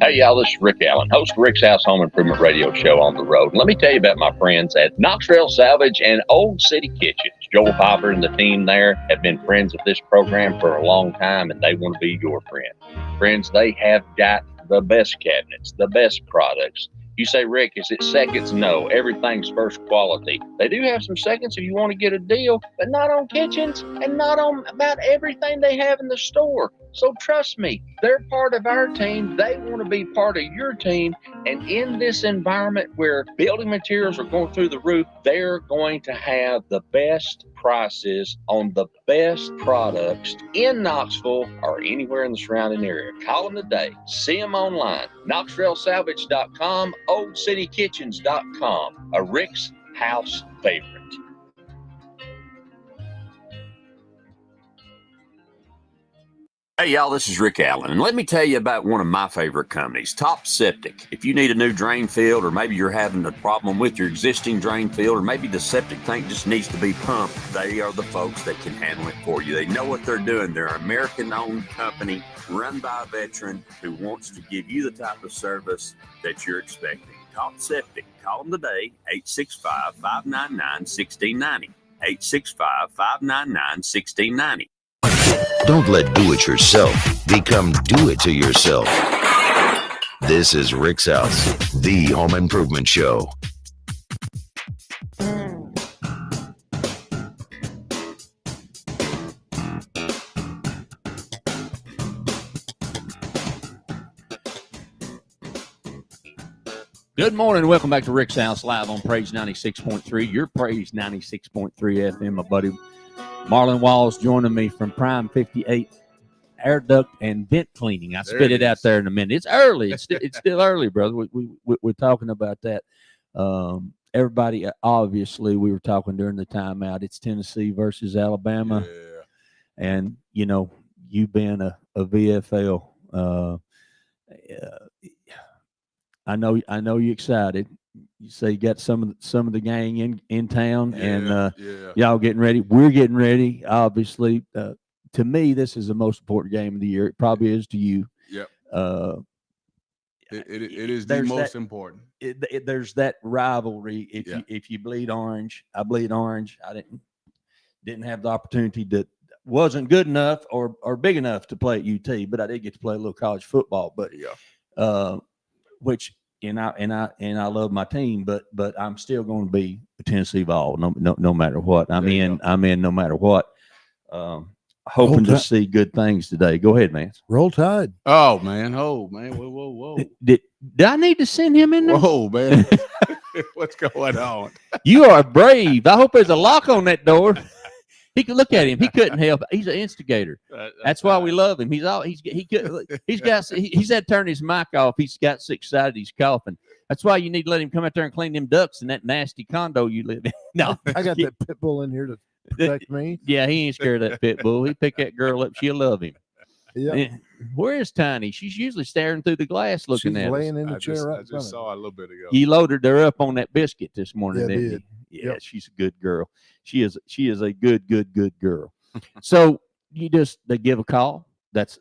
Hey, y'all, this is Rick Allen, host of Rick's House Home Improvement Radio Show on the road. And let me tell you about my friends at Knoxville Salvage and Old City Kitchens. Joel Popper and the team there have been friends of this program for a long time, and they want to be your friend. Friends, they have got the best cabinets, the best products. You say, Rick, is it seconds? No, everything's first quality. They do have some seconds if you want to get a deal, but not on kitchens and not on about everything they have in the store. So trust me, they're part of our team. They want to be part of your team. And in this environment where building materials are going through the roof, they're going to have the best prices on the best products in Knoxville or anywhere in the surrounding area. Call them today. See them online. KnoxvilleSalvage.com, OldCityKitchens.com. A Rick's House favorite. Hey, y'all, this is Rick Allen, and let me tell you about one of my favorite companies, Top Septic. If you need a new drain field, or maybe you're having a problem with your existing drain field, or maybe the septic tank just needs to be pumped, they are the folks that can handle it for you. They know what they're doing. They're an American-owned company run by a veteran who wants to give you the type of service that you're expecting. Top Septic. Call them today, 865-599-1690. 865-599-1690. Don't let do-it-yourself become do-it-to-yourself. This is Rick's House, the home improvement show. Good morning. Welcome back to Rick's House live on Praise 96.3. Your Praise 96.3 FM, my buddy Marlon Walls joining me from Prime 58 Air Duct and Vent Cleaning. I spit it out there in a minute. It's early. It's still early, brother. We're talking about that. Everybody, obviously, we were talking during the timeout. It's Tennessee versus Alabama. Yeah. And, you know, you being a VFL, I know you're excited. You say you got some of the gang in town, and y'all getting ready. We're getting ready. Obviously, to me, this is the most important game of the year. It probably is to you. Yep. It is the most important. There's that rivalry. If you bleed orange, I bleed orange. I didn't have the opportunity to. Wasn't good enough or big enough to play at UT, but I did get to play a little college football. But which. And I love my team, but I'm still going to be a Tennessee Vol, no matter what. I'm in no matter what. Hoping to see good things today. Go ahead, man. Roll Tide. Oh man, whoa. Did I need to send him in there? Whoa, man. What's going on? You are brave. I hope there's a lock on that door. He could look at him. He couldn't help. He's an instigator. That's why we love him. He had to turn his mic off. He's got so excited he's coughing. That's why you need to let him come out there and clean them ducts in that nasty condo you live in. No, I got that pit bull in here to protect me. Yeah, he ain't scared of that pit bull. He pick that girl up. She'll love him. Yeah. Where is Tiny? She's usually staring through the glass looking at us. Laying in the chair. I just saw her a little bit ago. You loaded her up on that biscuit this morning, Yeah, didn't did. you? Yeah, she's a good girl. She is a good girl. So they give a call. that's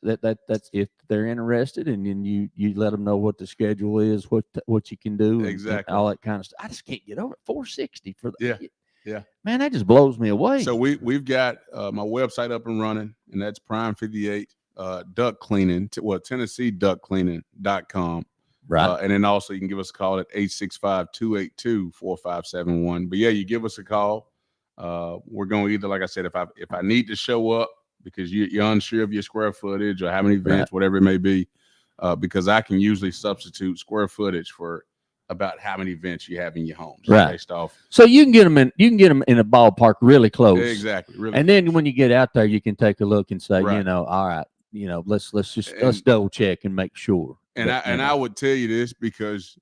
if they're interested, and then you let them know what the schedule is, what you can do, Exactly. and all that kind of stuff. I just can't get over it. $460 for the Yeah. Man, that just blows me away. So we've got my website up and running, and that's Prime 58 Duct Cleaning, Tennessee Duct Cleaning.com. Right. And then also you can give us a call at 865-282-4571. But yeah, you give us a call. We're going to either, like I said, if I need to show up because you're unsure of your square footage or how many vents, whatever it may be, because I can usually substitute square footage for about how many vents you have in your homes, based off. So you can get them in a ballpark really close. Exactly. Really. And then when you get out there, you can take a look and say, all right, let's double check and make sure. And I would tell you this because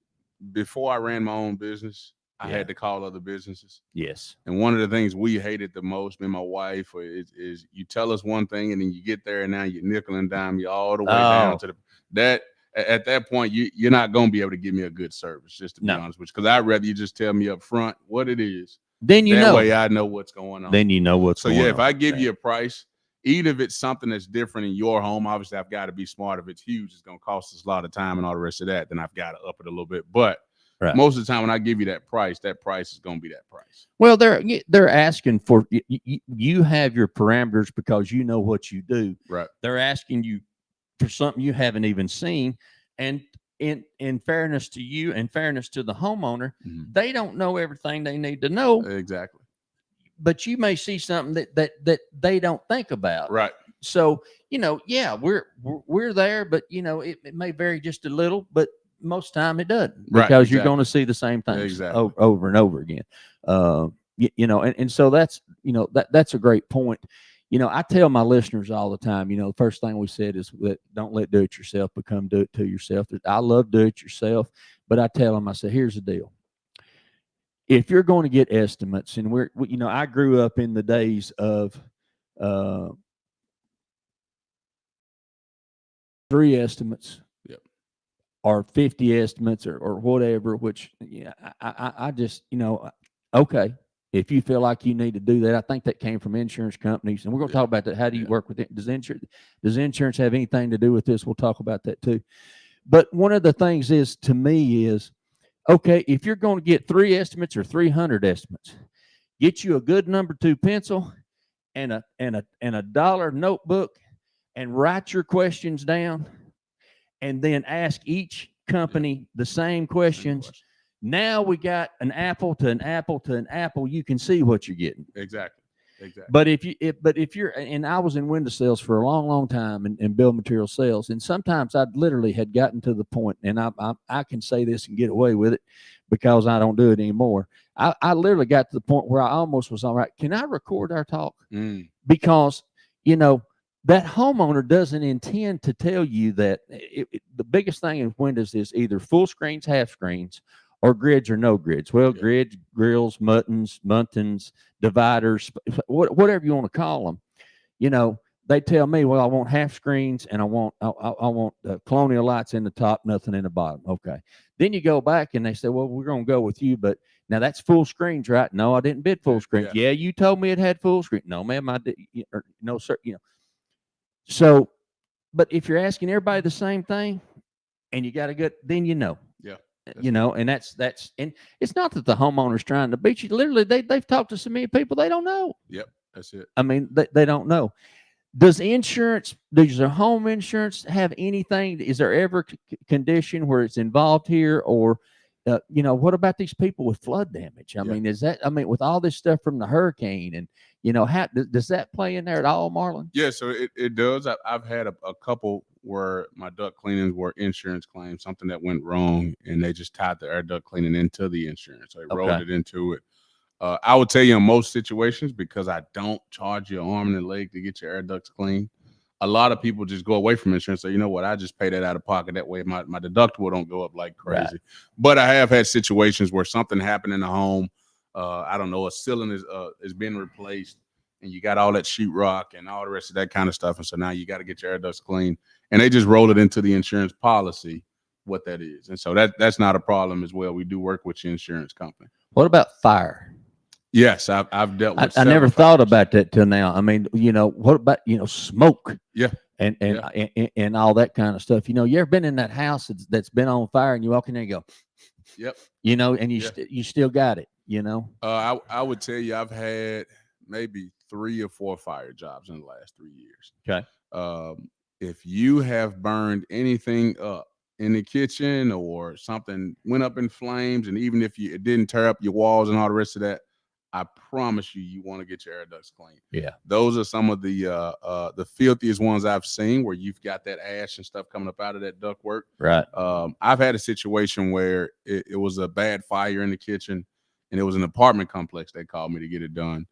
before I ran my own business, I had to call other businesses. Yes. And one of the things we hated the most, me and my wife, is you tell us one thing and then you get there and now you're nickel and dime you all the way down to that. At that point, you're not going to be able to give me a good service, just to be honest with you, because I'd rather you just tell me up front what it is. Then that way I know what's going on. Then you know what's going on. So, if I give you a price, even if it's something that's different in your home, obviously I've got to be smart. If it's huge, it's going to cost us a lot of time and all the rest of that. Then I've got to up it a little bit. But most of the time when I give you that price is going to be that price. Well, they're asking for you have your parameters because you know what you do. Right. They're asking you for something you haven't even seen, and in fairness to you and fairness to the homeowner, they don't know everything they need to know. Exactly. But you may see something that they don't think about. Right. So, we're there, but it may vary just a little, but most time it doesn't, because you're going to see the same things over and over again. And so that's a great point. I tell my listeners all the time, the first thing we said is that don't let do it yourself become do it to yourself. I love do it yourself, but I tell them, I say, here's the deal. If you're going to get estimates, and I grew up in the days of 3 estimates, or 50 estimates, or whatever. Which I just okay. If you feel like you need to do that, I think that came from insurance companies, and we're going to talk about that. How do you work with it? Does insurance have anything to do with this? We'll talk about that too. But one of the things to me is, okay, if you're going to get 3 estimates or 300 estimates, get you a good number 2 pencil and a dollar notebook, and write your questions down, and then ask each company the same questions. Now we got an apple to an apple to an apple. You can see what you're getting. Exactly. But if you're, and I was in window sales for a long, long time, and build material sales, and sometimes I literally had gotten to the point, and I can say this and get away with it because I don't do it anymore. I literally got to the point where I almost was all right. Can I record our talk? Because that homeowner doesn't intend to tell you that the biggest thing in windows is either full screens, half screens, or grids or no grids. Well, grids, grills, muntins, dividers, whatever you want to call them. They tell me, well, I want half screens, and I want colonial lights in the top, nothing in the bottom. Okay. Then you go back and they say, well, we're going to go with you, but now that's full screens, right? No, I didn't bid full screens. Yeah, you told me it had full screen. No, ma'am, I did. No, sir. So, but if you're asking everybody the same thing, and you got a good, then and that's and it's not that the homeowner's trying to beat you. Literally, they've talked to so many people they don't know. Yep, that's it. I mean, they don't know. Does your home insurance have anything? Is there ever condition where it's involved here, or what about these people with flood damage? I mean, with all this stuff from the hurricane, and how does that play in there at all, Marlon? Yeah, so it does. I've had a couple where my duct cleanings were insurance claims, something that went wrong, and they just tied the air duct cleaning into the insurance. So they rolled it into it. I would tell you in most situations, because I don't charge you an arm and a leg to get your air ducts clean, a lot of people just go away from insurance. So you know what? I just pay that out of pocket. That way my deductible don't go up like crazy. Right. But I have had situations where something happened in the home. I don't know, a ceiling is being replaced, and you got all that sheetrock and all the rest of that kind of stuff. And so now you got to get your air ducts clean, and they just roll it into the insurance policy, what that is. And so that's not a problem as well. We do work with your insurance company. What about fire? Yes, I've dealt with. I never thought about that till now. I mean, what about smoke? Yeah. and all that kind of stuff. You ever been in that house that's been on fire and you walk in there and go, Yep. And you still got it, I would tell you I've had maybe 3 or 4 fire jobs in the last 3 years. Okay. If you have burned anything up in the kitchen or something went up in flames, and even if it didn't tear up your walls and all the rest of that, I promise you want to get your air ducts clean. Yeah. Those are some of the filthiest ones I've seen, where you've got that ash and stuff coming up out of that duct work. Right. I've had a situation where it was a bad fire in the kitchen, and it was an apartment complex. They called me to get it done.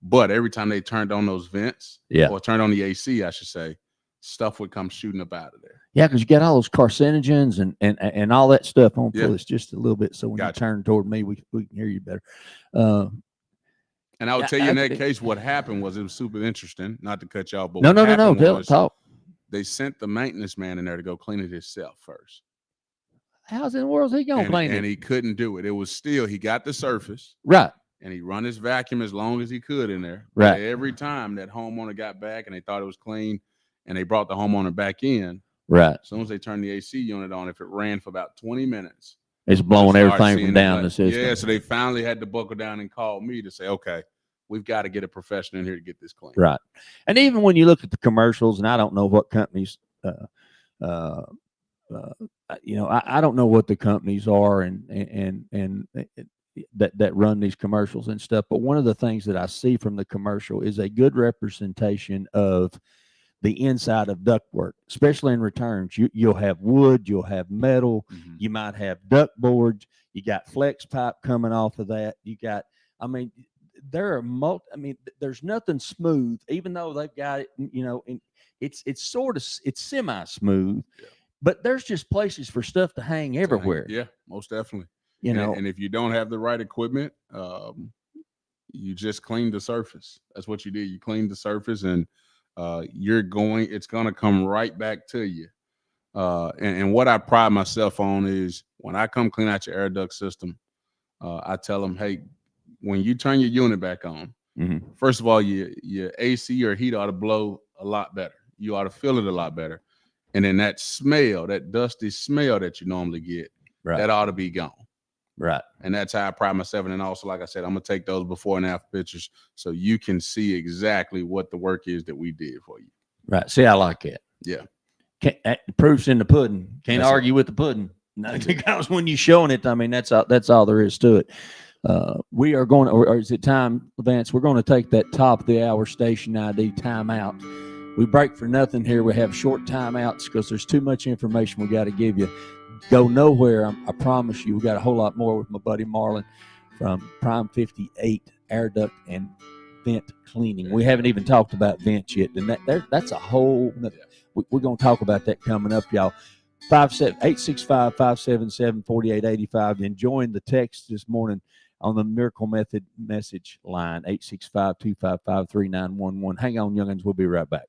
But every time they turned on those vents, or turned on the AC, I should say, stuff would come shooting up out of there. Yeah, because you got all those carcinogens and all that stuff. I'm gonna pull this just a little bit so when you turn toward me, we can hear you better. And I would tell you in that case, what happened was, it was super interesting. Not to cut you off, but no. Talk. They sent the maintenance man in there to go clean it himself first. How's in the world is he gonna clean it? And he couldn't do it. It was still, he got the surface. Right. And he run his vacuum as long as he could in there. Right. But every time that homeowner got back and they thought it was clean, and they brought the homeowner back in. Right. As soon as they turned the AC unit on, if it ran for about 20 minutes, it's blowing everything from down the system. Yeah, so they finally had to buckle down and call me to say, okay, we've got to get a professional in here to get this clean. Right. And even when you look at the commercials, and I don't know what companies, I don't know what the companies are and that run these commercials and stuff. But one of the things that I see from the commercial is a good representation of the inside of ductwork, especially in returns. You'll have wood, you'll have metal, you might have duct boards, you got flex pipe coming off of that. There's nothing smooth, even though they've got it, and it's semi-smooth, but there's just places for stuff to hang everywhere. Yeah, most definitely. And if you don't have the right equipment, you just clean the surface. That's what you did. You cleaned the surface, and it's going to come right back to you. And what I pride myself on is, when I come clean out your air duct system, I tell them, hey, when you turn your unit back on, first of all, your AC or heat ought to blow a lot better. You ought to feel it a lot better. And then that smell, that dusty smell that you normally get, that ought to be gone. Right. And that's how I pride myself. And then also, like I said, I'm going to take those before and after pictures so you can see exactly what the work is that we did for you. Right. See, I like that. Yeah. Proof's in the pudding. Can't argue with the pudding. No, because when you're showing it, that's all there is to it. We are going, or is it time, Vance? We're going to take that top of the hour station ID timeout. We break for nothing here. We have short timeouts because there's too much information we got to give you. Go nowhere. I promise you. We got a whole lot more with my buddy Marlon from Prime 58 Air Duct and Vent Cleaning. We haven't even talked about vents yet, and that's a whole. We're going to talk about that coming up, y'all. 865-577-4885. Enjoying the text this morning on the Miracle Method message line, 865-255-3911. Hang on, youngins. We'll be right back.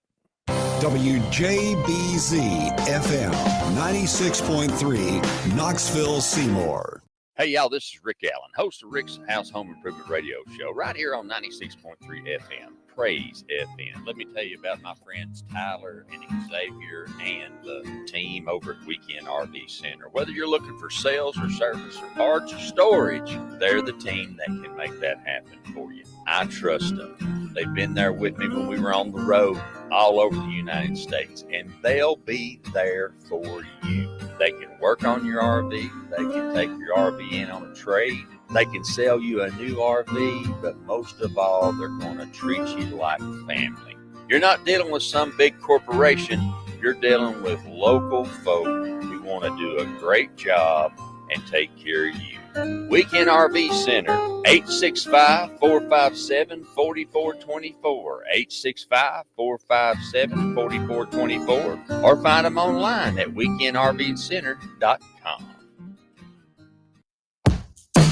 WJBZ FM 96.3 Knoxville, Seymour. Hey, y'all, this is Rick Allen, host of Rick's House Home Improvement Radio Show, right here on 96.3 FM, Praise FM. Let me tell you about my friends Tyler and Xavier and the team over at Weekend RV Center. Whether you're looking for sales or service or parts or storage, they're the team that can make that happen for you. I trust them. They've been there with me when we were on the road all over the United States, and they'll be there for you. They can work on your RV. They can take your RV in on a trade. They can sell you a new RV, but most of all, they're going to treat you like family. You're not dealing with some big corporation. You're dealing with local folk who want to do a great job and take care of you. Weekend RV Center, 865-457-4424, 865-457-4424, or find them online at weekendrvcenter.com.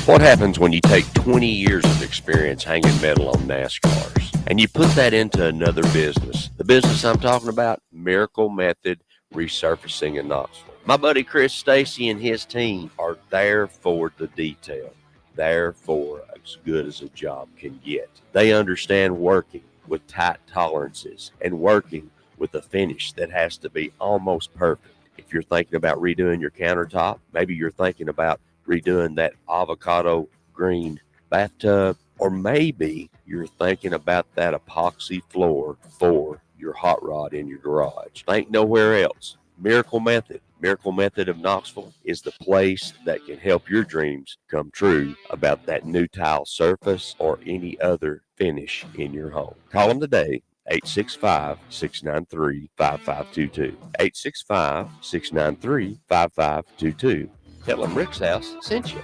What happens when you take 20 years of experience hanging metal on NASCARs and you put that into another business? The business I'm talking about, Miracle Method Resurfacing in Knoxville. My buddy Chris Stacy and his team are there for the detail, there for as good as a job can get. They understand working with tight tolerances and working with a finish that has to be almost perfect. If you're thinking about redoing your countertop, maybe you're thinking about redoing that avocado green bathtub, or maybe you're thinking about that epoxy floor for your hot rod in your garage. Think nowhere else. Miracle Method. Miracle Method of Knoxville is the place that can help your dreams come true about that new tile surface or any other finish in your home. Call them today. 865-693-5522. 865-693-5522. Tell them Rick's House sent you.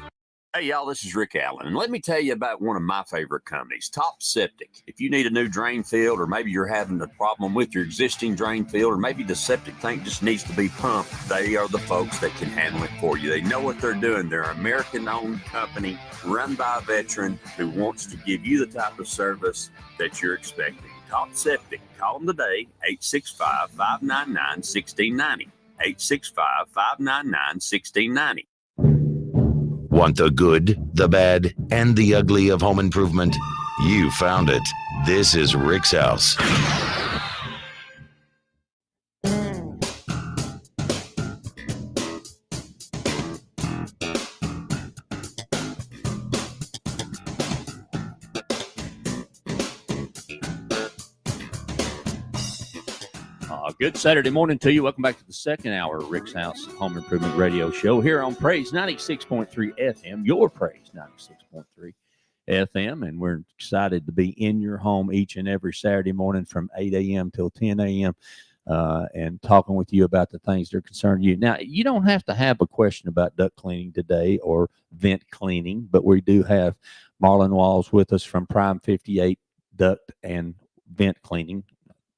Hey, y'all, this is Rick Allen, and let me tell you about one of my favorite companies, Top Septic. If you need a new drain field, or maybe you're having a problem with your existing drain field, or maybe the septic tank just needs to be pumped, they are the folks that can handle it for you. They know what they're doing. They're an American-owned company run by a veteran who wants to give you the type of service that you're expecting. Top Septic. Call them today, 865-599-1690. 865-599-1690. Want the good, the bad, and the ugly of home improvement? You found it. This is Rick's House. Good Saturday morning to you. Welcome back to the second hour of Rick's House Home Improvement Radio Show here on Praise 96.3 FM, your Praise 96.3 FM. And we're excited to be in your home each and every Saturday morning from 8 a.m. till 10 a.m. And talking with you about the things that are concerning you. Now, you don't have to have a question about duct cleaning today or vent cleaning, but we do have Marlon Walls with us from Prime 58 Duct and Vent Cleaning.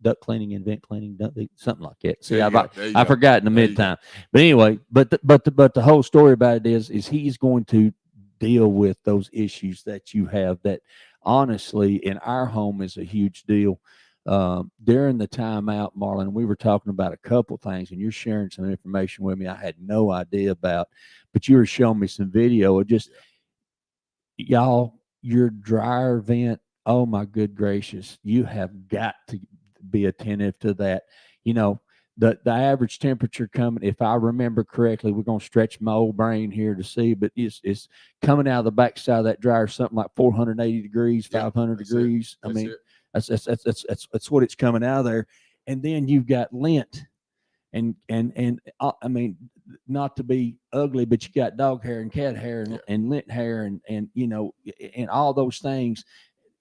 Duct cleaning and vent cleaning, something like that. See, I forgot in the mid-time. But anyway, but the whole story about it is he's going to deal with those issues that you have that honestly in our home is a huge deal. During the timeout, Marlon, we were talking about a couple things, and you're sharing some information with me I had no idea about, but you were showing me some video of just y'all, your dryer vent. Oh my good gracious, you have got to be attentive to that. You know, the average temperature coming, if I remember correctly, we're going to stretch my old brain here to see, but it's coming out of the backside of that dryer, something like 480 degrees, 500 degrees. I mean, that's what it's coming out of there. And then you've got lint and I mean, not to be ugly, but you got dog hair and cat hair and lint hair and, you know, and all those things,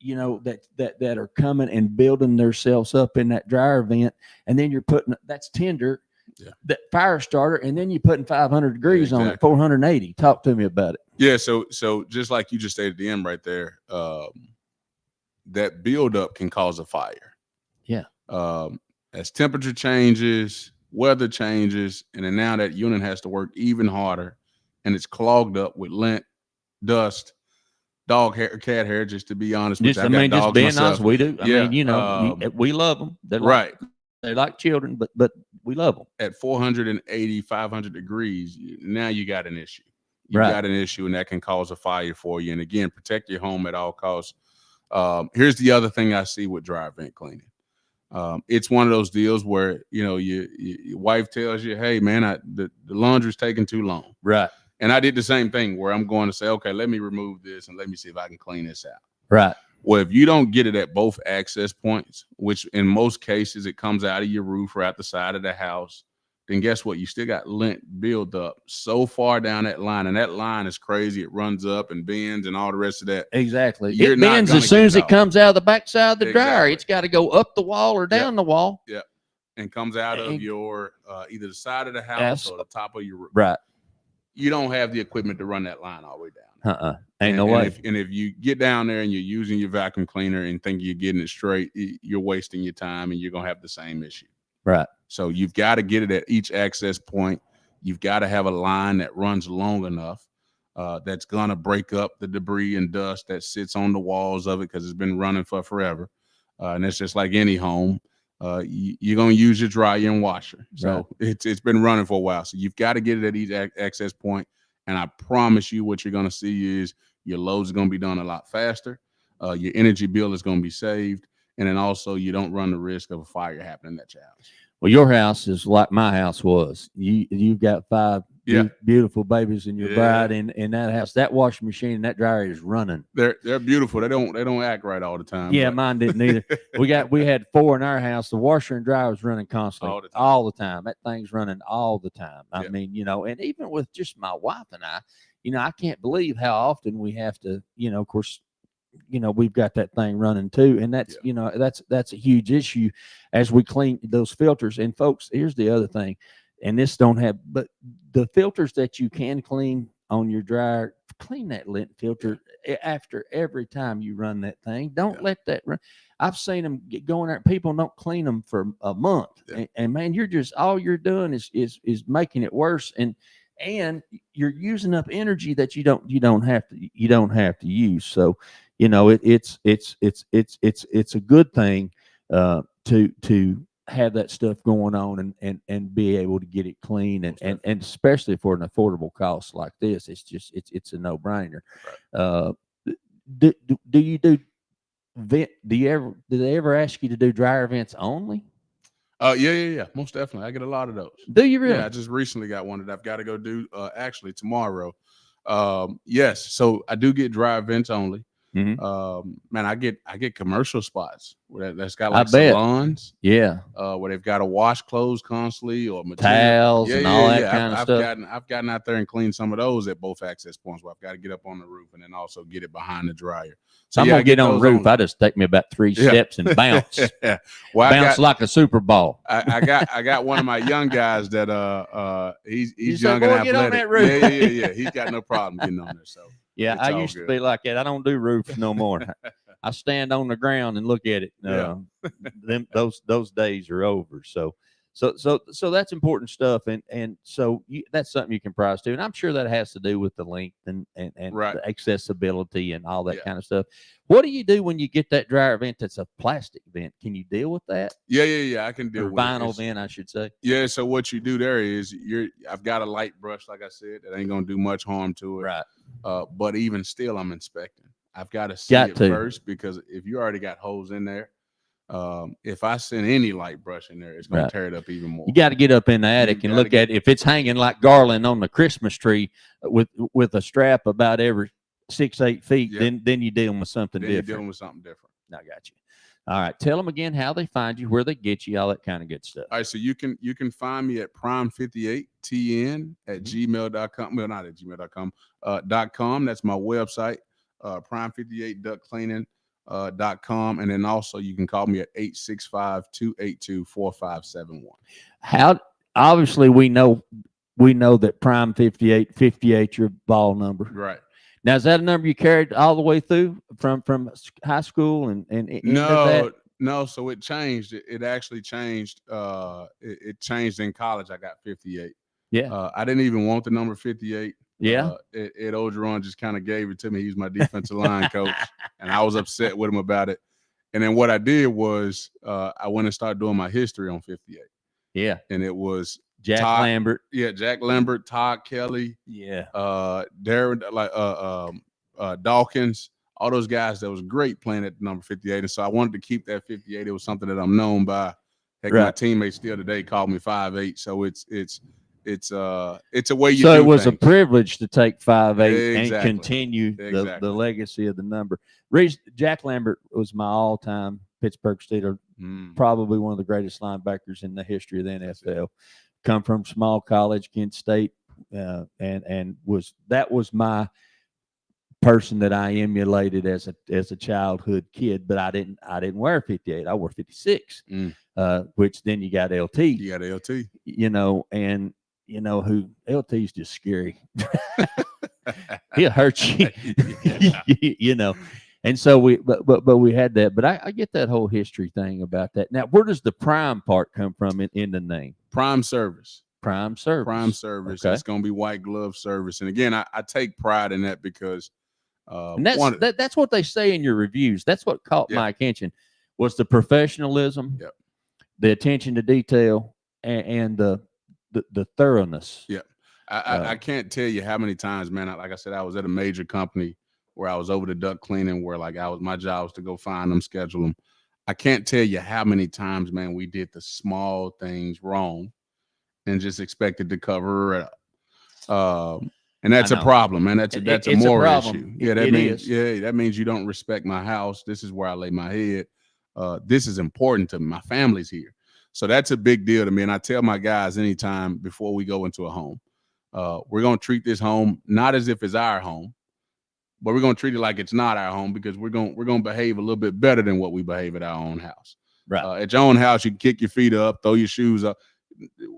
you know, that are coming and building themselves up in that dryer vent. And then you're putting, that's tinder, that fire starter, and then you're putting 500 degrees on it, 480. Talk to me about it. Yeah. So just like you just stated at the end right there, that buildup can cause a fire. Yeah. As temperature changes, weather changes, and then now that unit has to work even harder, and it's clogged up with lint, dust, dog hair, cat hair, just to be honest with you. I mean, just being honest, we do. I mean, you know, we love them. They're right. They're like children, but we love them. At 480, 500 degrees, now you got an issue. You got an issue, and that can cause a fire for you. And again, protect your home at all costs. Here's the other thing I see with dryer vent cleaning. It's one of those deals where, you know, your wife tells you, hey, man, the laundry's taking too long. Right. And I did the same thing where I'm going to say, okay, let me remove this and let me see if I can clean this out. Right. Well, if you don't get it at both access points, which in most cases it comes out of your roof or out the side of the house, then guess what? You still got lint build up so far down that line. And that line is crazy. It runs up and bends and all the rest of that. Exactly. It bends as soon as it comes out of the backside of the dryer. It's got to go up the wall or down the wall. Yeah. And comes out of your either the side of the house or the top of your roof. Right. You don't have the equipment to run that line all the way down. Ain't no way. If you get down there and you're using your vacuum cleaner and think you're getting it straight, you're wasting your time and you're going to have the same issue. Right. So you've got to get it at each access point. You've got to have a line that runs long enough that's going to break up the debris and dust that sits on the walls of it because it's been running for forever. And it's just like any home. You're going to use your dryer and washer. So it's been running for a while. So you've got to get it at each access point. And I promise you what you're going to see is your loads are going to be done a lot faster. Your energy bill is going to be saved. and then also you don't run the risk of a fire happening at your house. Well, your house is like my house was. You've got 5 beautiful babies in your bride in that house. That washing machine and that dryer is running. They're beautiful. They don't act right all the time. Yeah, but. mine didn't either. We had 4 in our house. The washer and dryer was running constantly all the time. That thing's running all the time. I mean, and even with just my wife and I, I can't believe how often we have to, of course, we've got that thing running too. And that's, that's a huge issue as we clean those filters. And folks, here's the other thing, and this don't have, but the filters that you can clean on your dryer, clean that lint filter after every time you run that thing. Don't let that run. I've seen them going there. People don't clean them for a month. And man, you're just, all you're doing is making it worse. And you're using up energy that you don't have to use. So, it's a good thing to have that stuff going on and be able to get it clean and especially for an affordable cost like this, it's a no-brainer. Right. Do you do vent? Do they ever ask you to do dryer vents only? Yeah, most definitely. I get a lot of those. Do you really? Yeah, I just recently got one that I've got to go do actually tomorrow. Yes, so I do get dryer vents only. Mm-hmm. Man, I get commercial spots that's got like salons. Yeah. Where they've got to wash clothes constantly or towels and all that kind of stuff. I've gotten out there and cleaned some of those at both access points where I've got to get up on the roof and then also get it behind the dryer. So I'm gonna get on the roof. I just take me about 3 steps and bounce. Well, bounce like a Super Bowl. I got one of my young guys that he's young and athletic. Get on that roof. Yeah. He's got no problem getting on there. So yeah, I used to be like that. I don't do roofs no more. I stand on the ground and look at it. Those days are over. So that's important stuff, and so that's something you can price to, and I'm sure that has to do with the length and the accessibility and all that kind of stuff. What do you do when you get that dryer vent that's a plastic vent? Can you deal with that? Yeah, I can deal with vinyl vent, I should say. Yeah, so what you do there is I've got a light brush, like I said, that ain't gonna do much harm to it. Right. But even still, I'm inspecting. I've got to see it first, because if you already got holes in there, if I send any light brush in there, it's going to tear it up even more. You got to get up in the attic and look at it. If it's hanging like garland on the Christmas tree with a strap about every 6-8 feet, then you're dealing with something different. You're dealing with something different. I got you. All right. Tell them again how they find you, where they get you, all that kind of good stuff. All right. So you can find me at prime58tn at gmail.com. Well, not at gmail.com. .com. That's my website. Prime58 Duct Cleaning. .com, and then also you can call me at 865-282-4571. How obviously we know that Prime 58 your ball number, right? Now, is that a number you carried all the way through from high school and no, so it changed. It actually changed. It changed in college. I got 58. Yeah. I didn't even want the number 58. Yeah. Ed Ogeron just kind of gave it to me. He's my defensive line coach, and I was upset with him about it. And then what I did was I went and started doing my history on 58. Yeah. And it was Jack Lambert. Yeah, Jack Lambert, Todd Kelly. Yeah. Darren, Dawkins, all those guys that was great playing at number 58. And so I wanted to keep that 58. It was something that I'm known by. Heck, my teammates still today call me 5'8". So it's a way you do it was things. A privilege to take 5'8" and continue the legacy of the number. Jack Lambert was my all-time Pittsburgh Steeler, probably one of the greatest linebackers in the history of the NFL. Come from small college, Kent State, and was my person that I emulated as a childhood kid. But I didn't wear 58. I wore 56, which then you got LT. You got LT. And who LT's just scary. He'll hurt you. And so we had that, but I get that whole history thing about that. Now, where does the prime part come from in the name? Prime service. Prime service. Okay. It's going to be white glove service. And again, I take pride in that because and that's what they say in your reviews. That's what caught my attention was the professionalism, the attention to detail, and the thoroughness. Yeah. I can't tell you how many times, man, like I said, I was at a major company where I was over the duct cleaning where my job was to go find them, schedule them. I can't tell you how many times, man, we did the small things wrong and just expected to cover it up. And that's a problem, man. That's a moral issue. Yeah, that means you don't respect my house. This is where I lay my head. This is important to me. My family's here. So that's a big deal to me. And I tell my guys anytime before we go into a home, we're going to treat this home not as if it's our home, but we're going to treat it like it's not our home, because we're going to behave a little bit better than what we behave at our own house. Right. At your own house, you can kick your feet up, throw your shoes up.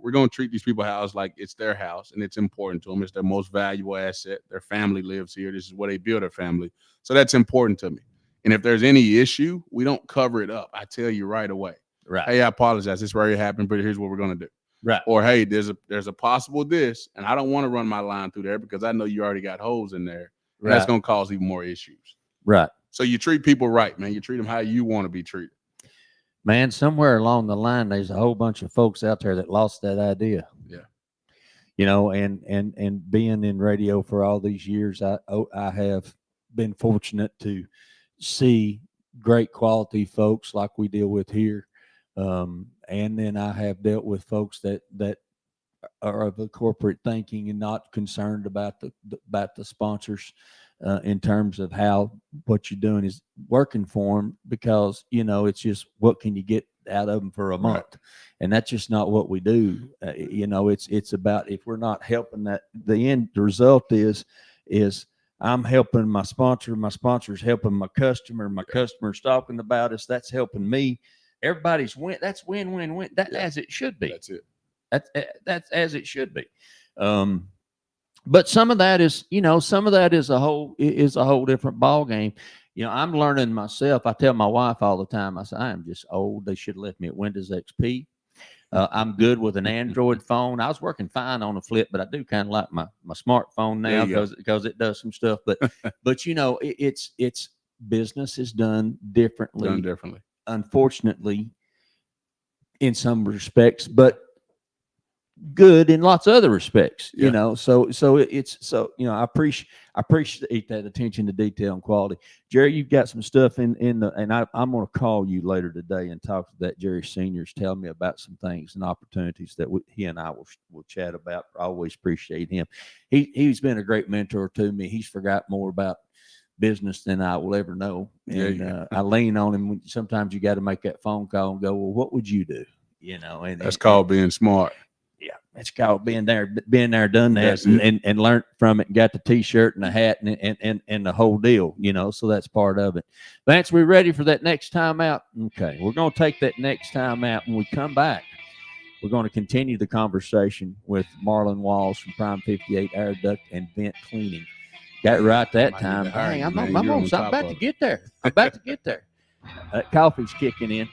We're going to treat these people's house like it's their house, and it's important to them. It's their most valuable asset. Their family lives here. This is where they build their family. So that's important to me. And if there's any issue, we don't cover it up. I tell you right away. Right. Hey, I apologize. This already happened, but here's what we're going to do. Right. Or, hey, there's a possible this, and I don't want to run my line through there because I know you already got holes in there. Right. That's going to cause even more issues. Right. So you treat people right, man. You treat them how you want to be treated. Man, somewhere along the line, there's a whole bunch of folks out there that lost that idea. Yeah. You know, and being in radio for all these years, I have been fortunate to see great quality folks like we deal with here. And then I have dealt with folks that are of a corporate thinking and not concerned about the sponsors in terms of how what you're doing is working for them, because, you know, it's just what can you get out of them for a month. Right. And that's just not what we do. You know, it's about, if we're not helping that, the result is I'm helping my sponsor's helping my customer's talking about us, that's helping me. Everybody's win. That's win. As it should be. That's it. That's as it should be. But some of that is, you know, a whole different ball game. You know, I'm learning myself. I tell my wife all the time, I say, I am just old. They should have left me at Windows XP. I'm good with an Android phone. I was working fine on a flip, but I do kind of like my smartphone now because it does some stuff. But you know, it's business is done differently. Unfortunately, in some respects, but good in lots of other respects, you know. So you know, I appreciate that attention to detail and quality. Jerry, you've got some stuff in the, and I'm going to call you later today and talk to that Jerry Senior's, tell me about some things and opportunities that he and I will chat about. I always appreciate him. He's been a great mentor to me. He's forgot more about business than I will ever know, and I lean on him. Sometimes you got to make that phone call and go, well, what would you do? You know, and that's called being smart. Yeah, it's called being there, done that, and learned from it, and got the T-shirt and the hat and the whole deal, you know. So that's part of it. Vance, we ready for that next time out? Okay, we're going to take that next time out. When we come back, we're going to continue the conversation with Marlon Walls from Prime 58 Air Duct and Vent Cleaning. Got it right that time. Hey, I'm about to get there. Coffee's kicking in.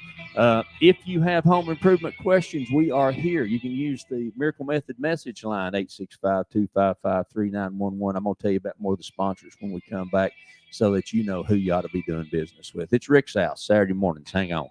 If you have home improvement questions, we are here. You can use the Miracle Method message line, 865-255-3911. I'm going to tell you about more of the sponsors when we come back so that you know who you ought to be doing business with. It's Rick's House, Saturday mornings. Hang on.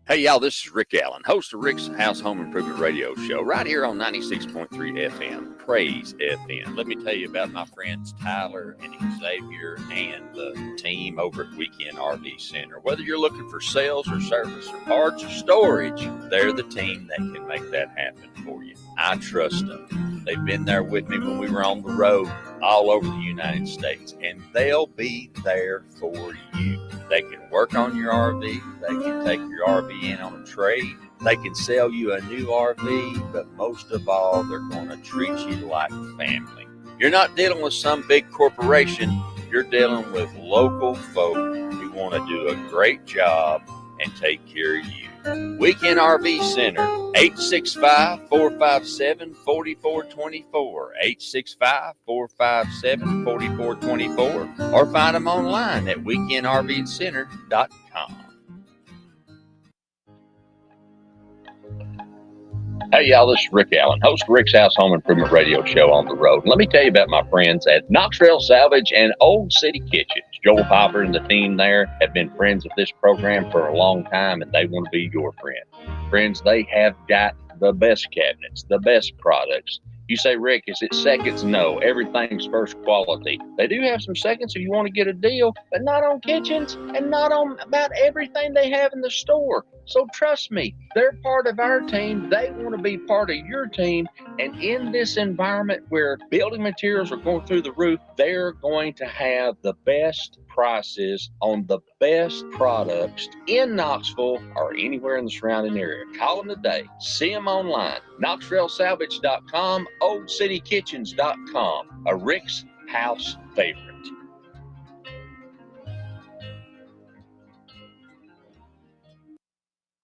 Hey, y'all, this is Rick Allen, host of Rick's House Home Improvement Radio Show, right here on 96.3 FM, Praise FM. Let me tell you about my friends Tyler and Xavier and the team over at Weekend RV Center. Whether you're looking for sales or service or parts or storage, they're the team that can make that happen for you. I trust them. They've been there with me when we were on the road all over the United States, and they'll be there for you. They can work on your RV. They can take your RV in on a trade. They can sell you a new RV, but most of all, they're going to treat you like family. You're not dealing with some big corporation. You're dealing with local folk who want to do a great job and take care of you. Weekend RV Center, 865-457-4424, 865-457-4424, or find them online at weekendrvcenter.com. Hey, y'all, this is Rick Allen, host of Rick's House Home Improvement Radio Show on the road. And let me tell you about my friends at Knoxville Salvage and Old City Kitchens. Joel Popper and the team there have been friends of this program for a long time, and they want to be your friend. Friends, they have got the best cabinets, the best products. You say, Rick, is it seconds? No, everything's first quality. They do have some seconds if you want to get a deal, but not on kitchens and not on about everything they have in the store. So trust me, they're part of our team. They want to be part of your team. And in this environment where building materials are going through the roof, they're going to have the best prices on the best products in Knoxville or anywhere in the surrounding area. Call them today. See them online. KnoxvilleSalvage.com, OldCityKitchens.com. A Rick's House favorite.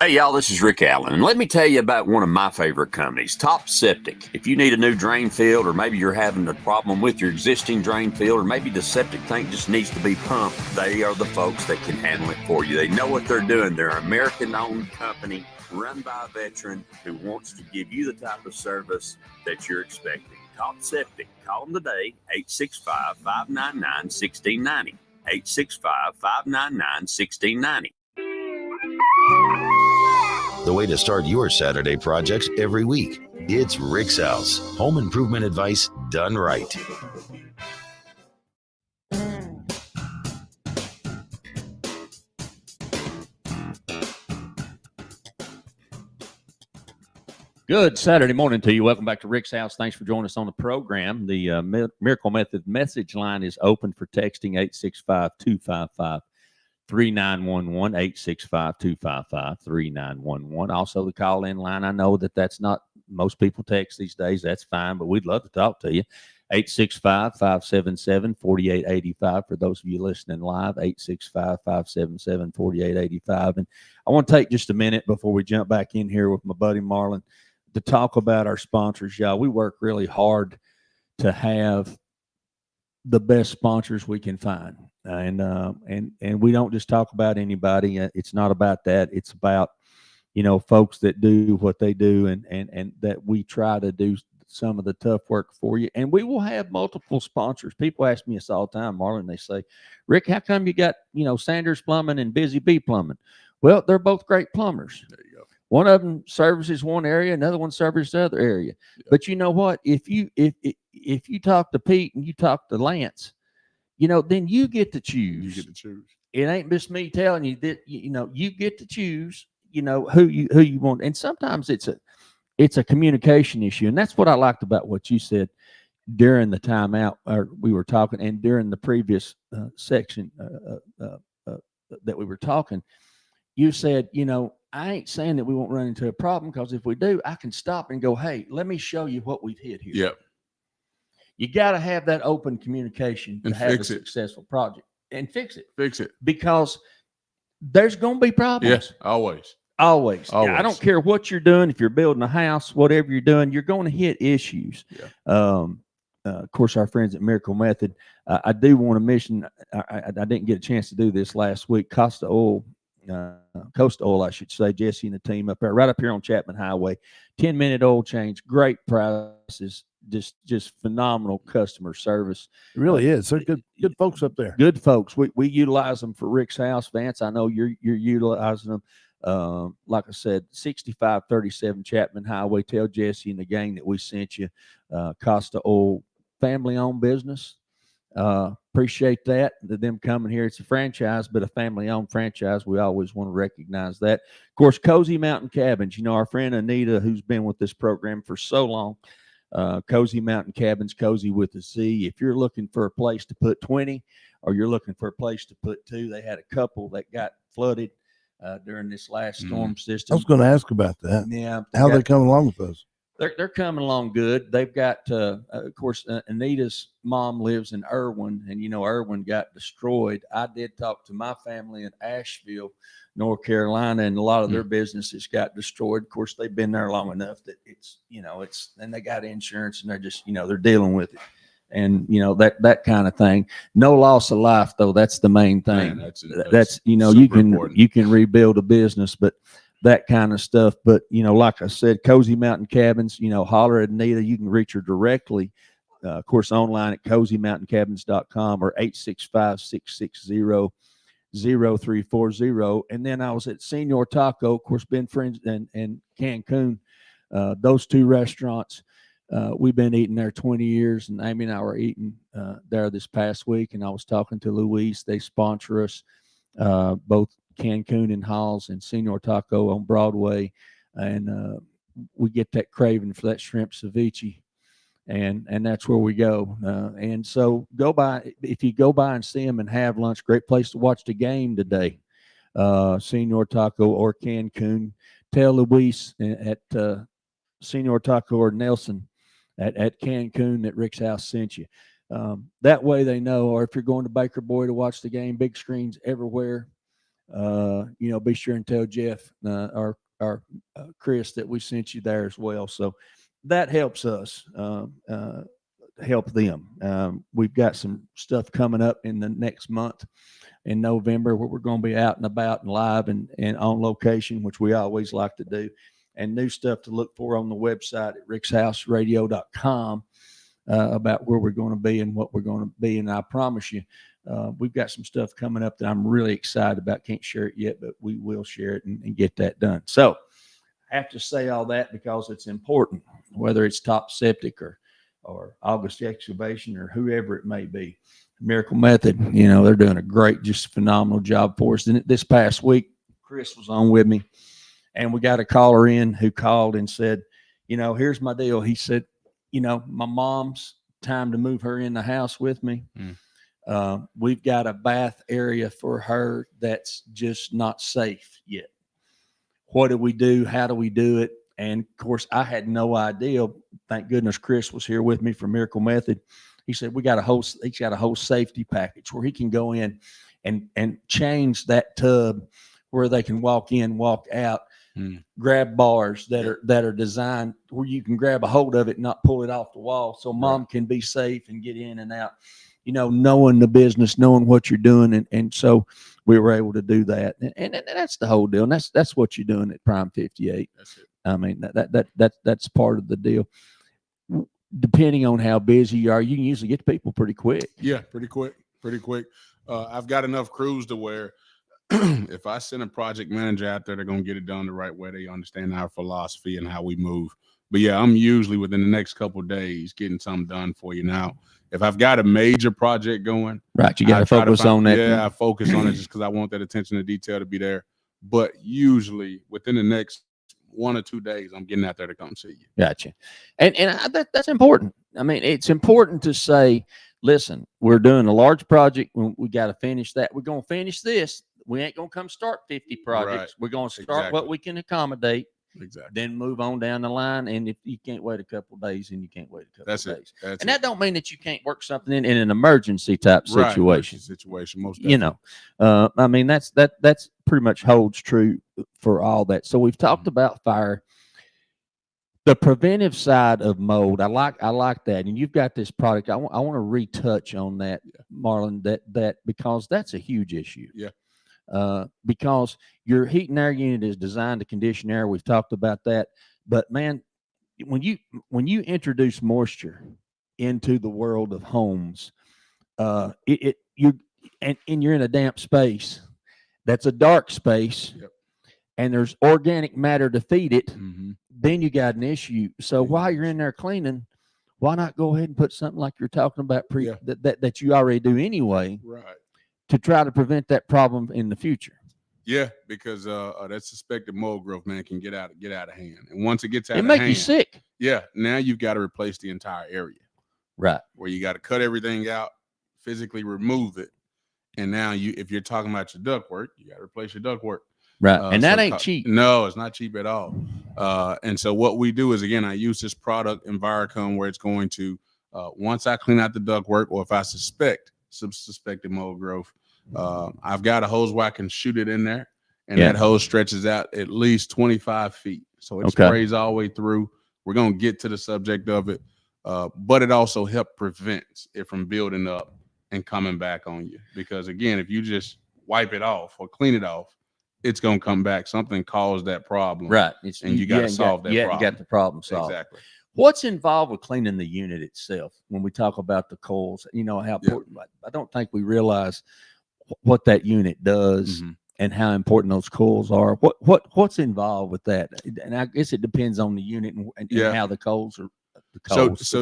Hey, y'all, this is Rick Allen, and let me tell you about one of my favorite companies, Top Septic. If you need a new drain field, or maybe you're having a problem with your existing drain field, or maybe the septic tank just needs to be pumped, they are the folks that can handle it for you. They know what they're doing. They're an American-owned company run by a veteran who wants to give you the type of service that you're expecting. Top Septic. Call them today, 865-599-1690. 865-599-1690. The way to start your Saturday projects every week. It's Rick's House. Home improvement advice done right. Good Saturday morning to you. Welcome back to Rick's House. Thanks for joining us on the program. The Miracle Method message line is open for texting 865-255-3911, 865-255-3911. Also, the call-in line. I know that's not most people text these days. That's fine, but we'd love to talk to you. 865-577-4885 for those of you listening live, 865-577-4885. And I want to take just a minute before we jump back in here with my buddy Marlon to talk about our sponsors, y'all. We work really hard to have the best sponsors we can find. And we don't just talk about anybody. It's not about that. It's about, folks that do what they do and that we try to do some of the tough work for you. And we will have multiple sponsors. People ask me this all the time, Marlon. They say, Rick, how come you got, Sanders Plumbing and Busy Bee Plumbing? Well, they're both great plumbers. There you go. One of them services one area, another one services the other area. Yeah. But you know what? If you talk to Pete and you talk to Lance, then you get to choose. You get to choose. It ain't just me telling you that. You get to choose. Who you want. And sometimes it's a communication issue, and that's what I liked about what you said during the timeout, or we were talking, and during the previous section that we were talking. You said, I ain't saying that we won't run into a problem, because if we do, I can stop and go, hey, let me show you what we've hit here. Yep. You got to have that open communication to have a successful project and fix it. Fix it. Because there's going to be problems. Yes, always. Always. Yeah, I don't care what you're doing. If you're building a house, whatever you're doing, you're going to hit issues. Yeah. Of course, our friends at Miracle Method, I do want to mention, I didn't get a chance to do this last week. Costa Oil, I should say, Jesse and the team up there, right up here on Chapman Highway, 10-minute oil change, great prices, just phenomenal customer service. It really is. They're good folks up there. Good folks. We utilize them for Rick's House. Vance, I know you're utilizing them. Like I said, 6537 Chapman Highway. Tell Jesse and the gang that we sent you. Costa Oil, family-owned business. Appreciate that, them coming here. It's a franchise, but a family-owned franchise. We always want to recognize that. Of course, Cozy Mountain Cabins. Our friend Anita, who's been with this program for so long. Cozy Mountain Cabins, Cozy with a Z. If you're looking for a place to put 20, or you're looking for a place to put 2, they had a couple that got flooded during this last storm system. I was going to ask about that. Yeah, how they coming along with those? They're coming along good. They've got, of course, Anita's mom lives in Irwin, and Irwin got destroyed. I did talk to my family in Asheville, North Carolina, and a lot of their businesses got destroyed. Of course, they've been there long enough that it's and they got insurance, and they're just they're dealing with it, and that kind of thing. No loss of life though. That's the main thing. Man, that's you can rebuild a business, but that kind of stuff. But, like I said, Cozy Mountain Cabins, holler at Anita. You can reach her directly, of course, online at cozymountainCabins.com or 865-660-0340. And then I was at Senor Taco, of course, been friends, and Cancun. Those two restaurants, we've been eating there 20 years, and Amy and I were eating there this past week, and I was talking to Luis. They sponsor us, both Cancun and Halls and Senor Taco on Broadway, and we get that craving for that shrimp ceviche, and that's where we go. And so go by, if you go by and see them and have lunch, great place to watch the game today. Senor Taco or Cancun. Tell Luis at Senor Taco or Nelson at Cancun that Rick's House sent you. That way they know. Or if you're going to Baker Boy to watch the game, big screens everywhere. Be sure and tell Jeff or Chris that we sent you there as well. So that helps us help them. We've got some stuff coming up in the next month in November where we're going to be out and about and live and on location, which we always like to do, and new stuff to look for on the website at rickshouseradio.com about where we're going to be and what we're going to be. And I promise you, we've got some stuff coming up that I'm really excited about. Can't share it yet, but we will share it and get that done. So I have to say all that because it's important, whether it's Top Septic or August Excavation or whoever it may be. Miracle Method, they're doing a great, just phenomenal job for us. And this past week, Chris was on with me, and we got a caller in who called and said, here's my deal. He said, my mom's time to move her in the house with me. We've got a bath area for her that's just not safe yet. What do we do? How do we do it? And of course, I had no idea. Thank goodness Chris was here with me from Miracle Method. He said, he's got a whole safety package where he can go in and change that tub where they can walk in, walk out, grab bars that are designed where you can grab a hold of it and not pull it off the wall. So mom can be safe and get in and out, knowing the business, knowing what you're doing. And so we were able to do that. And that's the whole deal. And that's what you're doing at Prime 58. That's it. I mean, that's part of the deal. Depending on how busy you are, you can usually get to people pretty quick. Yeah, pretty quick. I've got enough crews to where if I send a project manager out there, they're going to get it done the right way. They understand our philosophy and how we move. But yeah, I'm usually within the next couple of days getting something done for you. Now, if I've got a major project going, right, you got to focus on that. Yeah, I focus on it just because I want that attention to detail to be there. But usually within the next 1 or 2 days, I'm getting out there to come see you. Gotcha. And that's important. I mean, it's important to say, listen, we're doing a large project. We got to finish that. We're going to finish this. We ain't going to come start 50 projects. Right. We're going to start what we can accommodate. Exactly. Then move on down the line. And if you can't wait a couple of days, then you can't wait a couple of days. That's that don't mean that you can't work something in an emergency type situation. Most definitely. I mean, that's pretty much holds true for all that. So we've talked about fire. The preventive side of mold, I like that. And you've got this product. I want to retouch on that, Marlon, that because that's a huge issue. Yeah. Because your heat and air unit is designed to condition air. We've talked about that. But man, when you introduce moisture into the world of homes, you're in a damp space. That's a dark space. Yep. And there's organic matter to feed it. Mm-hmm. Then you got an issue. So while you're in there cleaning, why not go ahead and put something like you're talking about that you already do anyway, right, to try to prevent that problem in the future? Yeah, because that suspected mold growth, man, can get out of hand. And once it gets out of hand, it makes you sick. Yeah, now you've got to replace the entire area. Right. Where you got to cut everything out, physically remove it. And now if you're talking about your ductwork, you got to replace your ductwork. Right. And that ain't cheap. No, it's not cheap at all. And so what we do is, again, I use this product, Envirocom, where it's going to, once I clean out the ductwork, or if I suspect suspected mold growth, I've got a hose where I can shoot it in there, and that hose stretches out at least 25 feet. So it sprays all the way through. We're going to get to the subject of it, but it also helps prevent it from building up and coming back on you. Because, again, if you just wipe it off or clean it off, it's going to come back. Something caused that problem. Right. And you got to solve that problem. You got the problem solved. Exactly. What's involved with cleaning the unit itself when we talk about the coils? You know, how important, I don't think we realize what that unit does and how important those coils are. What's involved with that? And I guess it depends on the unit and how the coils are. The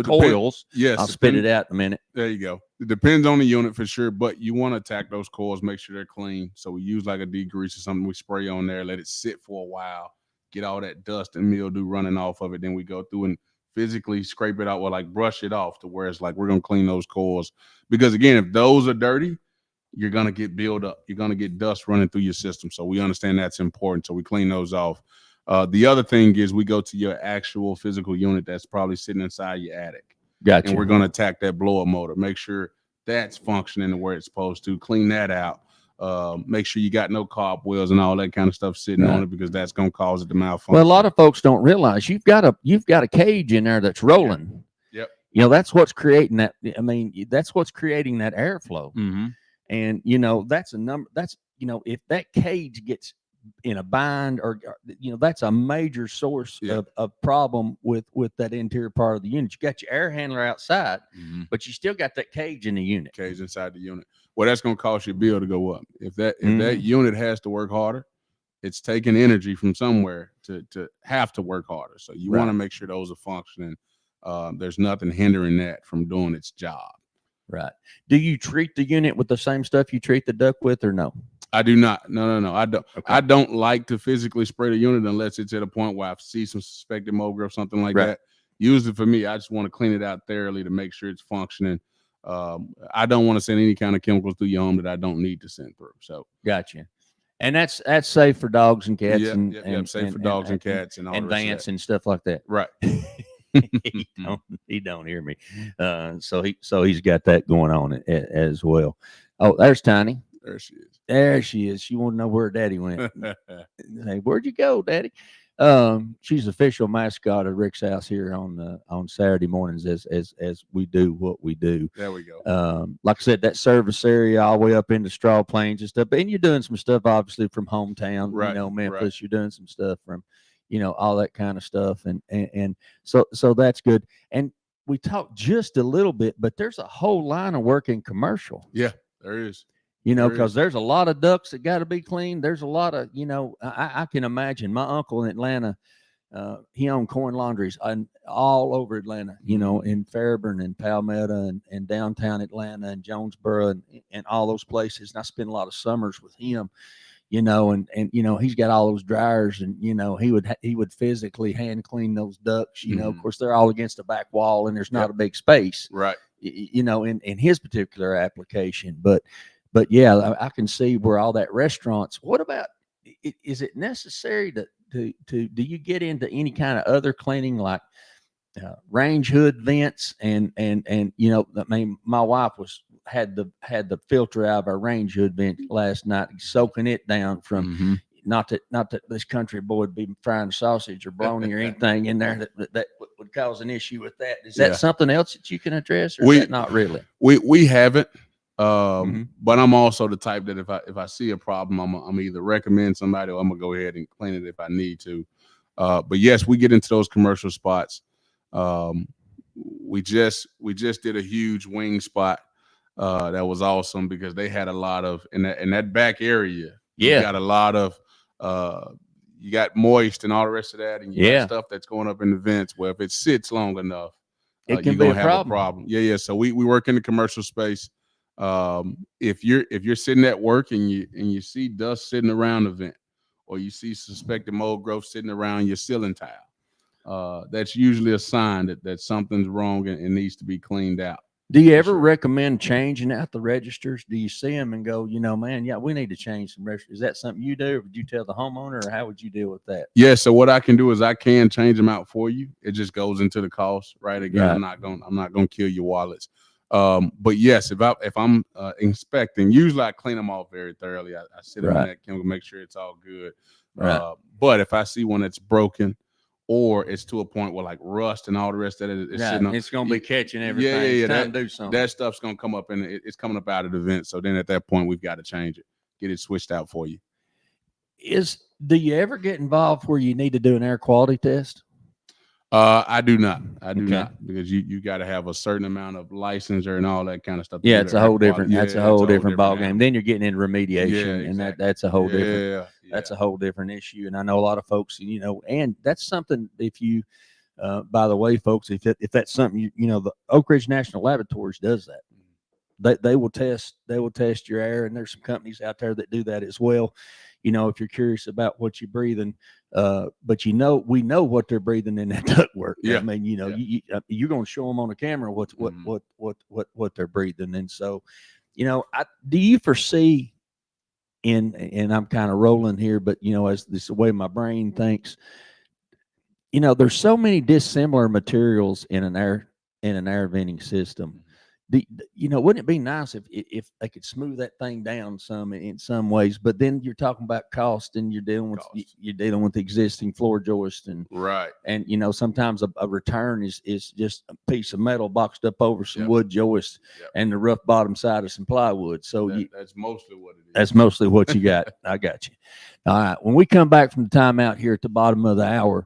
coils. Yes, I'll spit it out in a minute. There you go. It depends on the unit for sure, but you want to attack those coils, make sure they're clean. So we use like a degreaser or something. We spray on there, let it sit for a while, get all that dust and mildew running off of it. Then we go through and physically scrape it out or like brush it off to where it's like we're going to clean those coils. Because again, if those are dirty, you're going to get buildup. You're going to get dust running through your system. So we understand that's important. So we clean those off. The other thing is we go to your actual physical unit that's probably sitting inside your attic. Gotcha. And we're going to attack that blow-up motor. Make sure that's functioning the way it's supposed to. Clean that out. Make sure you got no cobwebs and all that kind of stuff sitting on it, because that's going to cause it to malfunction. Well, a lot of folks don't realize you've got a cage in there that's rolling. Yep. You know, that's what's creating that. I mean, that's what's creating that airflow. Mm-hmm. And you know, that's a number. That's, you know, if that cage gets in a bind, or you know, that's a major source of problem with that interior part of the unit. You got your air handler outside, but you still got that cage in the unit. Cage inside the unit. Well, that's going to cause your bill to go up. If that unit has to work harder, it's taking energy from somewhere to have to work harder. So you want to make sure those are functioning. There's nothing hindering that from doing its job. Right. Do you treat the unit with the same stuff you treat the duct with, or no? I do not. No. I don't. Okay. I don't like to physically spray the unit unless it's at a point where I see some suspected mold growth, something like that. Usually for me, I just want to clean it out thoroughly to make sure it's functioning. I don't want to send any kind of chemicals through your home that I don't need to send through. So gotcha. And that's safe for dogs and cats. And safe for dogs and cats and all and the rest vans of that. and stuff like that. Right. he don't hear me. So he's got that going on as well. Oh, there's Tiny. There she is. There she is. She want to know where Daddy went. Hey, where'd you go, Daddy? She's official mascot of Rick's house here on Saturday mornings as we do what we do. There we go. Like I said, that service area all the way up into Straw Plains and stuff. And you're doing some stuff obviously from hometown, right, you know, Memphis. Right. You're doing some stuff from, you know, all that kind of stuff, and so that's good. And we talked just a little bit, but there's a whole line of work in commercial. Yeah, there is. You know, because there's a lot of ducts that got to be cleaned. There's a lot of, you know, I can imagine my uncle in Atlanta, he owned coin laundries all over Atlanta, you know, in Fairburn and Palmetto and downtown Atlanta and Jonesboro and all those places. And I spent a lot of summers with him, you know, and you know, he's got all those dryers, and you know, he would physically hand clean those ducts. You know, of course, they're all against a back wall, and there's not a big space, right? You know, in his particular application, but yeah, I can see where all that restaurants. What about? Is it necessary to do you get into any kind of other cleaning, like range hood vents and you know, I mean, my wife had the filter out of our range hood vent last night, soaking it down from not that this country boy would be frying sausage or bologna or anything in there that would cause an issue with that. Is that something else that you can address, or is that not really? We haven't. But I'm also the type that if I see a problem, I'm either recommend somebody or I'm gonna go ahead and clean it if I need to. But yes, we get into those commercial spots. We just did a huge wing spot that was awesome, because they had a lot of in that back area. You got a lot of you got moist and all the rest of that, and you got stuff that's going up in the vents. Well, if it sits long enough, it can be a problem. Yeah. So we work in the commercial space. If you're sitting at work and you see dust sitting around the vent, or you see suspected mold growth sitting around your ceiling tile, that's usually a sign that something's wrong and needs to be cleaned out. Do you ever recommend changing out the registers? Do you see them and go, you know, man, we need to change some registers? Is that something you do, or would you tell the homeowner, or how would you deal with that? Yeah, so what I can do is I can change them out for you. It just goes into the cost, right? Again, right. I'm not gonna kill your wallets. But yes, if I'm inspecting, usually I clean them off very thoroughly. I sit in that chemical, make sure it's all good. Right. But if I see one that's broken, or it's to a point where like rust and all the rest of it is sitting on, it's going to be catching everything. It's time to do something. That stuff's going to come up, and it's coming up out of the vent. So then at that point, we've got to change it, get it switched out for you. Do you ever get involved where you need to do an air quality test? I do not. I do Okay. not, because you got to have a certain amount of licensure and all that kind of stuff. Yeah, it's a whole different. Yeah, That's a whole different ball game. animal. Then you're getting into remediation, Yeah, and exactly. that's a whole different. Yeah, That's a whole different issue. And I know a lot of folks, and that's something. If you, by the way, folks, if that's something the Oak Ridge National Laboratories does that. They will test your air, and there's some companies out there that do that as well. If you're curious about what you're breathing, but we know what they're breathing in that ductwork. Yeah. I mean, you're going to show them on the camera what they're breathing. And so, do you foresee and I'm kind of rolling here, but as this the way my brain thinks, there's so many dissimilar materials in an air venting system. Wouldn't it be nice if they could smooth that thing down some in some ways? But then you're talking about cost, and you're dealing with existing floor joist, and right. And sometimes a return is just a piece of metal boxed up over some wood joist and the rough bottom side of some plywood. So that's mostly what it is. That's mostly what you got. I got you. All right. When we come back from the timeout here at the bottom of the hour,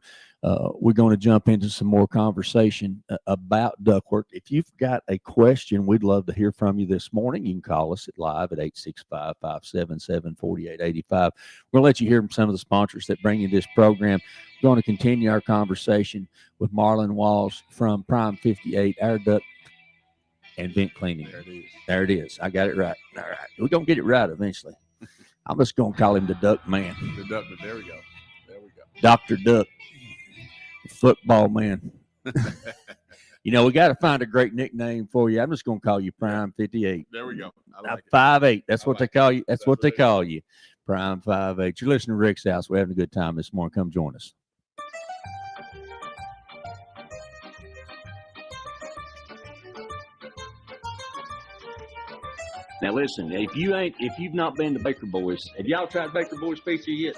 we're going to jump into some more conversation about ductwork. If you've got a question, we'd love to hear from you this morning. You can call us live at 865-577-4885. We're going to let you hear from some of the sponsors that bring you this program. We're going to continue our conversation with Marlon Walls from Prime 58, our duct and vent cleaning. There it is. I got it right. All right. We're going to get it right eventually. I'm just going to call him the Duck Man. The Duck, there we go. Dr. Duck. Football man. We got to find a great nickname for you. I'm just going to call you Prime 58. There we go. I like 5'8". That's what they call you. That's what they call you. Prime 5'8". You're listening to Rick's House. We're having a good time this morning. Come join us. Now listen, if you've not been to Baker Boys, have y'all tried Baker Boys pizza yet?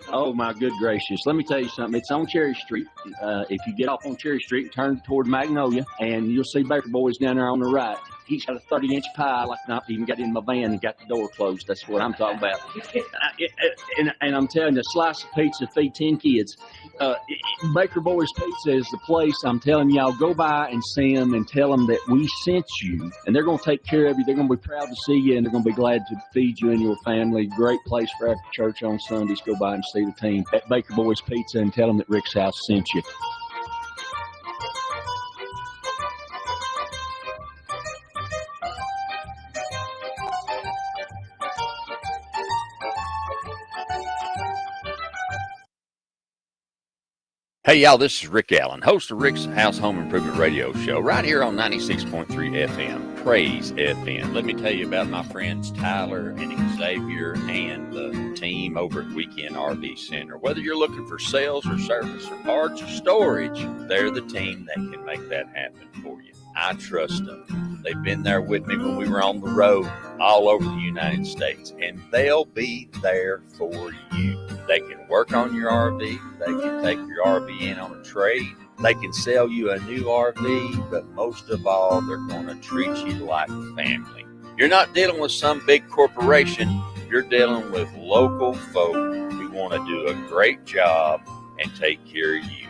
Oh my good gracious. Let me tell you something. It's on Cherry Street. If you get off on Cherry Street and turn toward Magnolia, and you'll see Baker Boys down there on the right. He's got a 30-inch pie, like not even got in my van and got the door closed. That's what I'm talking about. And I'm telling you, a slice of pizza feed 10 kids. Baker Boys Pizza is the place. I'm telling y'all, go by and see them and tell them that we sent you, and they're going to take care of you. They're going to be proud to see you, and they're going to be glad to feed you and your family. Great place for after church on Sundays. Go by and see the team at Baker Boys Pizza and tell them that Rick's House sent you. Hey, y'all, this is Rick Allen, host of Rick's House Home Improvement Radio Show, right here on 96.3 FM, Praise FM. Let me tell you about my friends Tyler and Xavier and the team over at Weekend RV Center. Whether you're looking for sales or service or parts or storage, they're the team that can make that happen for you. I trust them. They've been there with me when we were on the road all over the United States, and they'll be there for you. They can work on your RV. They can take your RV in on a trade. They can sell you a new RV, but most of all, they're going to treat you like family. You're not dealing with some big corporation. You're dealing with local folk who want to do a great job and take care of you.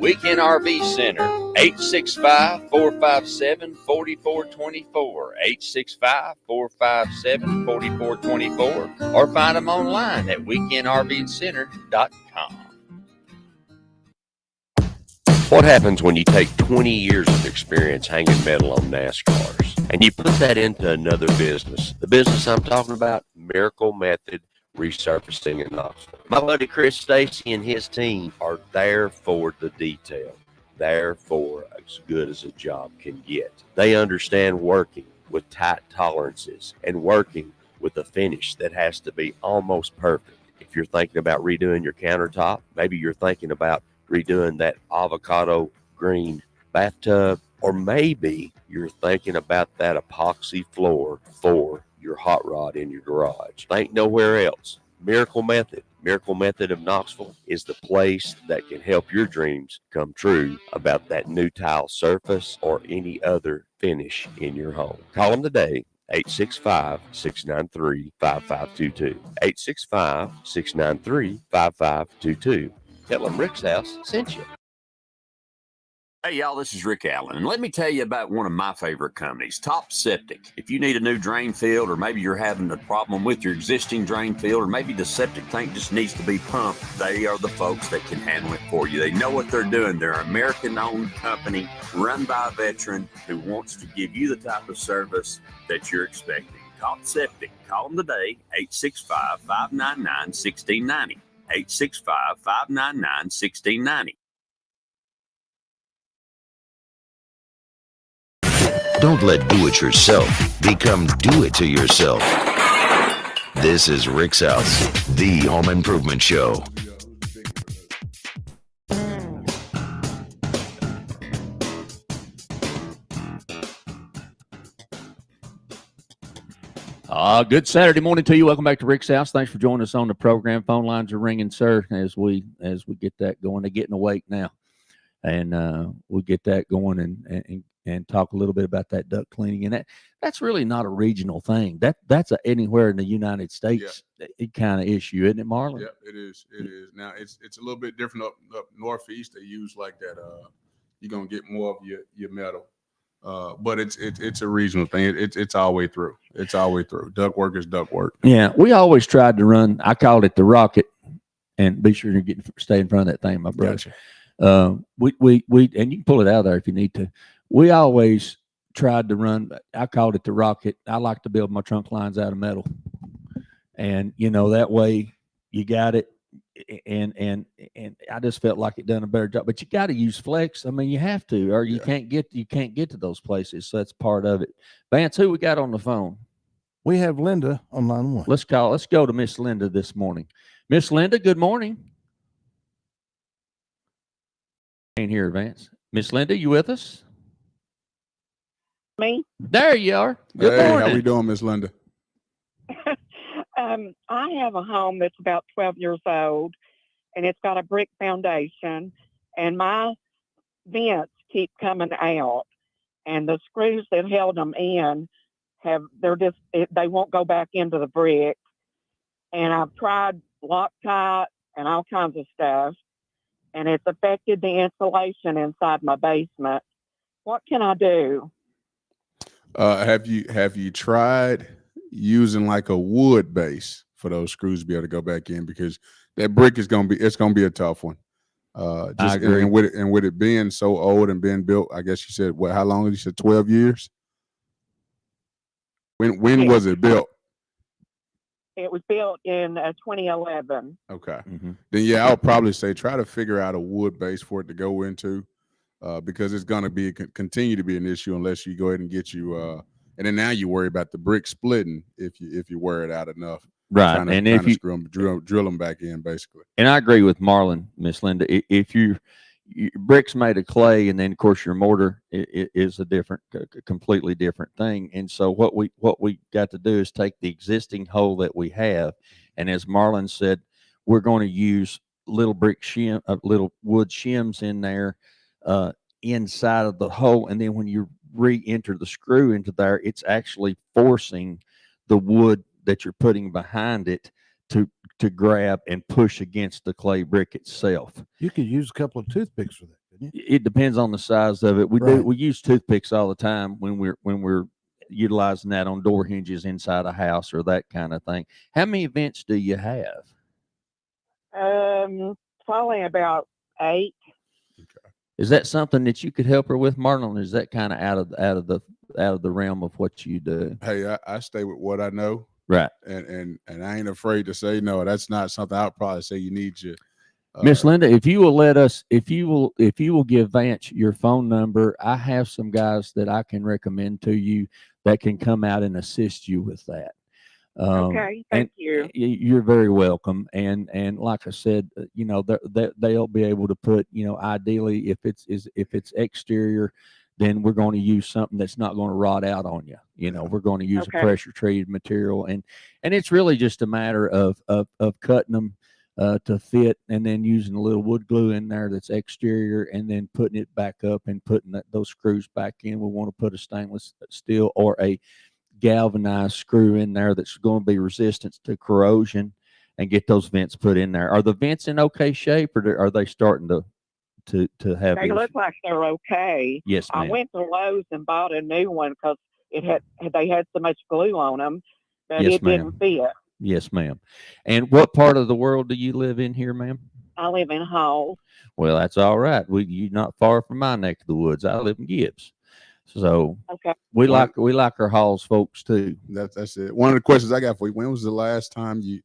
Weekend RV Center, 865-457-4424, 865-457-4424, or find them online at weekendrvcenter.com. What happens when you take 20 years of experience hanging metal on NASCARs and you put that into another business? The business I'm talking about, Miracle Method Resurfacing in Knoxville. My buddy Chris Stacy and his team are there for the detail, there for as good as a job can get. They understand working with tight tolerances and working with a finish that has to be almost perfect. If you're thinking about redoing your countertop, maybe you're thinking about redoing that avocado green bathtub, or maybe you're thinking about that epoxy floor for your hot rod in your garage. Think nowhere else. Miracle Method of Knoxville is the place that can help your dreams come true about that new tile surface or any other finish in your home. Call them today 865-693-5522. 865-693-5522. Tell them Rick's House sent you. Hey, y'all, this is Rick Allen, and let me tell you about one of my favorite companies, Top Septic. If you need a new drain field, or maybe you're having a problem with your existing drain field, or maybe the septic tank just needs to be pumped, they are the folks that can handle it for you. They know what they're doing. They're an American-owned company run by a veteran who wants to give you the type of service that you're expecting. Top Septic. Call them today, 865-599-1690. 865-599-1690. Don't let do-it-yourself become do-it-to-yourself. This is Rick's House, the home improvement show. Good Saturday morning to you. Welcome back to Rick's House. Thanks for joining us on the program. Phone lines are ringing, sir, as we get that going. They're getting awake now, and we'll get that going and talk a little bit about that duct cleaning. And that's really not a regional thing. That's anywhere in the United States kind of issue, isn't it, Marlon? Yeah, it is. It is. Now it's a little bit different up northeast. They use like that. You're gonna get more of your metal. But it's a regional thing. It's all the way through. It's all the way through. Duct work is duct work. Yeah, we always tried to run. I called it the rocket, and be sure to stay in front of that thing, my brother. Gotcha. We and you can pull it out of there if you need to. We always tried to run. I called it the rocket. I like to build my trunk lines out of metal, and that way you got it. And I just felt like it done a better job. But you got to use flex. I mean, you have to, or you can't get to those places. So that's part of it. Vance, who we got on the phone? We have Linda on line one. Let's go to Miss Linda this morning. Miss Linda, good morning. Ain't here, Vance. Miss Linda, you with us? Me? There you are. Good morning. How we doing, Miss Linda? I have a home that's about 12 years old, and it's got a brick foundation, and my vents keep coming out, and the screws that held them in they won't go back into the brick. And I've tried Loctite and all kinds of stuff, and it's affected the insulation inside my basement. What can I do? Have you tried using like a wood base for those screws to be able to go back in, because that brick is gonna be a tough one. I agree. And with it being so old and being built, I guess you said how long? You said 12 years. When was it built? It was built in 2011. Okay. Mm-hmm. Then I'll probably say try to figure out a wood base for it to go into, because it's gonna continue to be an issue unless you go ahead and get you. And then now you worry about the brick splitting if you wear it out enough. Right. And if you drill them back in, basically. And I agree with Marlon, Miss Linda. If your bricks made of clay, and then of course your mortar is a completely different thing. And so what we got to do is take the existing hole that we have, and as Marlon said, we're going to use little little wood shims in there, inside of the hole, and then when you re-enter the screw into there, it's actually forcing the wood that you're putting behind it to grab and push against the clay brick itself. You could use a couple of toothpicks for that, couldn't you? It depends on the size of it. We use toothpicks all the time when we're utilizing that on door hinges inside a house or that kind of thing. How many vents do you have? Probably about 8. Is that something that you could help her with, Marlon? Or is that kind of out of the realm of what you do? Hey, I stay with what I know. Right. And I ain't afraid to say no. That's not something I'll probably say you need to. Miss Linda, if you will if you will give Vance your phone number, I have some guys that I can recommend to you that can come out and assist you with that. Okay, thank you. You're very welcome. And like I said, they'll be able to put, ideally if it's exterior, then we're going to use something that's not going to rot out on you. We're going to use a pressure treated material, and it's really just a matter of cutting them to fit, and then using a little wood glue in there that's exterior, and then putting it back up and putting those screws back in. We want to put a stainless steel or a galvanized screw in there that's going to be resistant to corrosion, and get those vents put in there. Are the vents in okay shape, or are they starting to have They issues? look like they're okay. Yes, I ma'am. went to Lowe's and bought a new one because they had so much glue on them that Yes, it ma'am. didn't fit. Yes, ma'am. And what part of the world do you live in here, ma'am? I live in Hall. Well, that's all right. You're not far from my neck of the woods. I live in Gibbs, so Okay. we like our Halls folks too. That's it. One of the questions I got for you: when was the last time you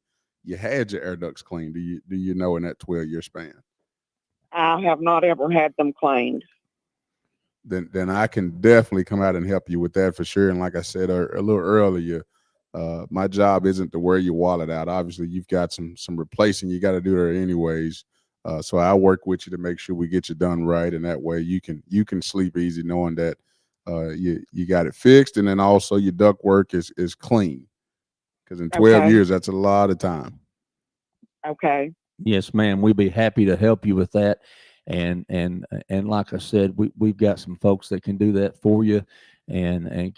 had your air ducts cleaned? Do you know in that 12-year span? I have not ever had them cleaned. Then I can definitely come out and help you with that for sure. And like I said a little earlier, my job isn't to wear your wallet out. Obviously, you've got some replacing you got to do there anyways. So I work with you to make sure we get you done right, and that way you can sleep easy knowing that you got it fixed, and then also your duct work is clean. Because in 12 years, that's a lot of time. Okay. Yes, ma'am. We'd be happy to help you with that. And like I said, we've got some folks that can do that for you, and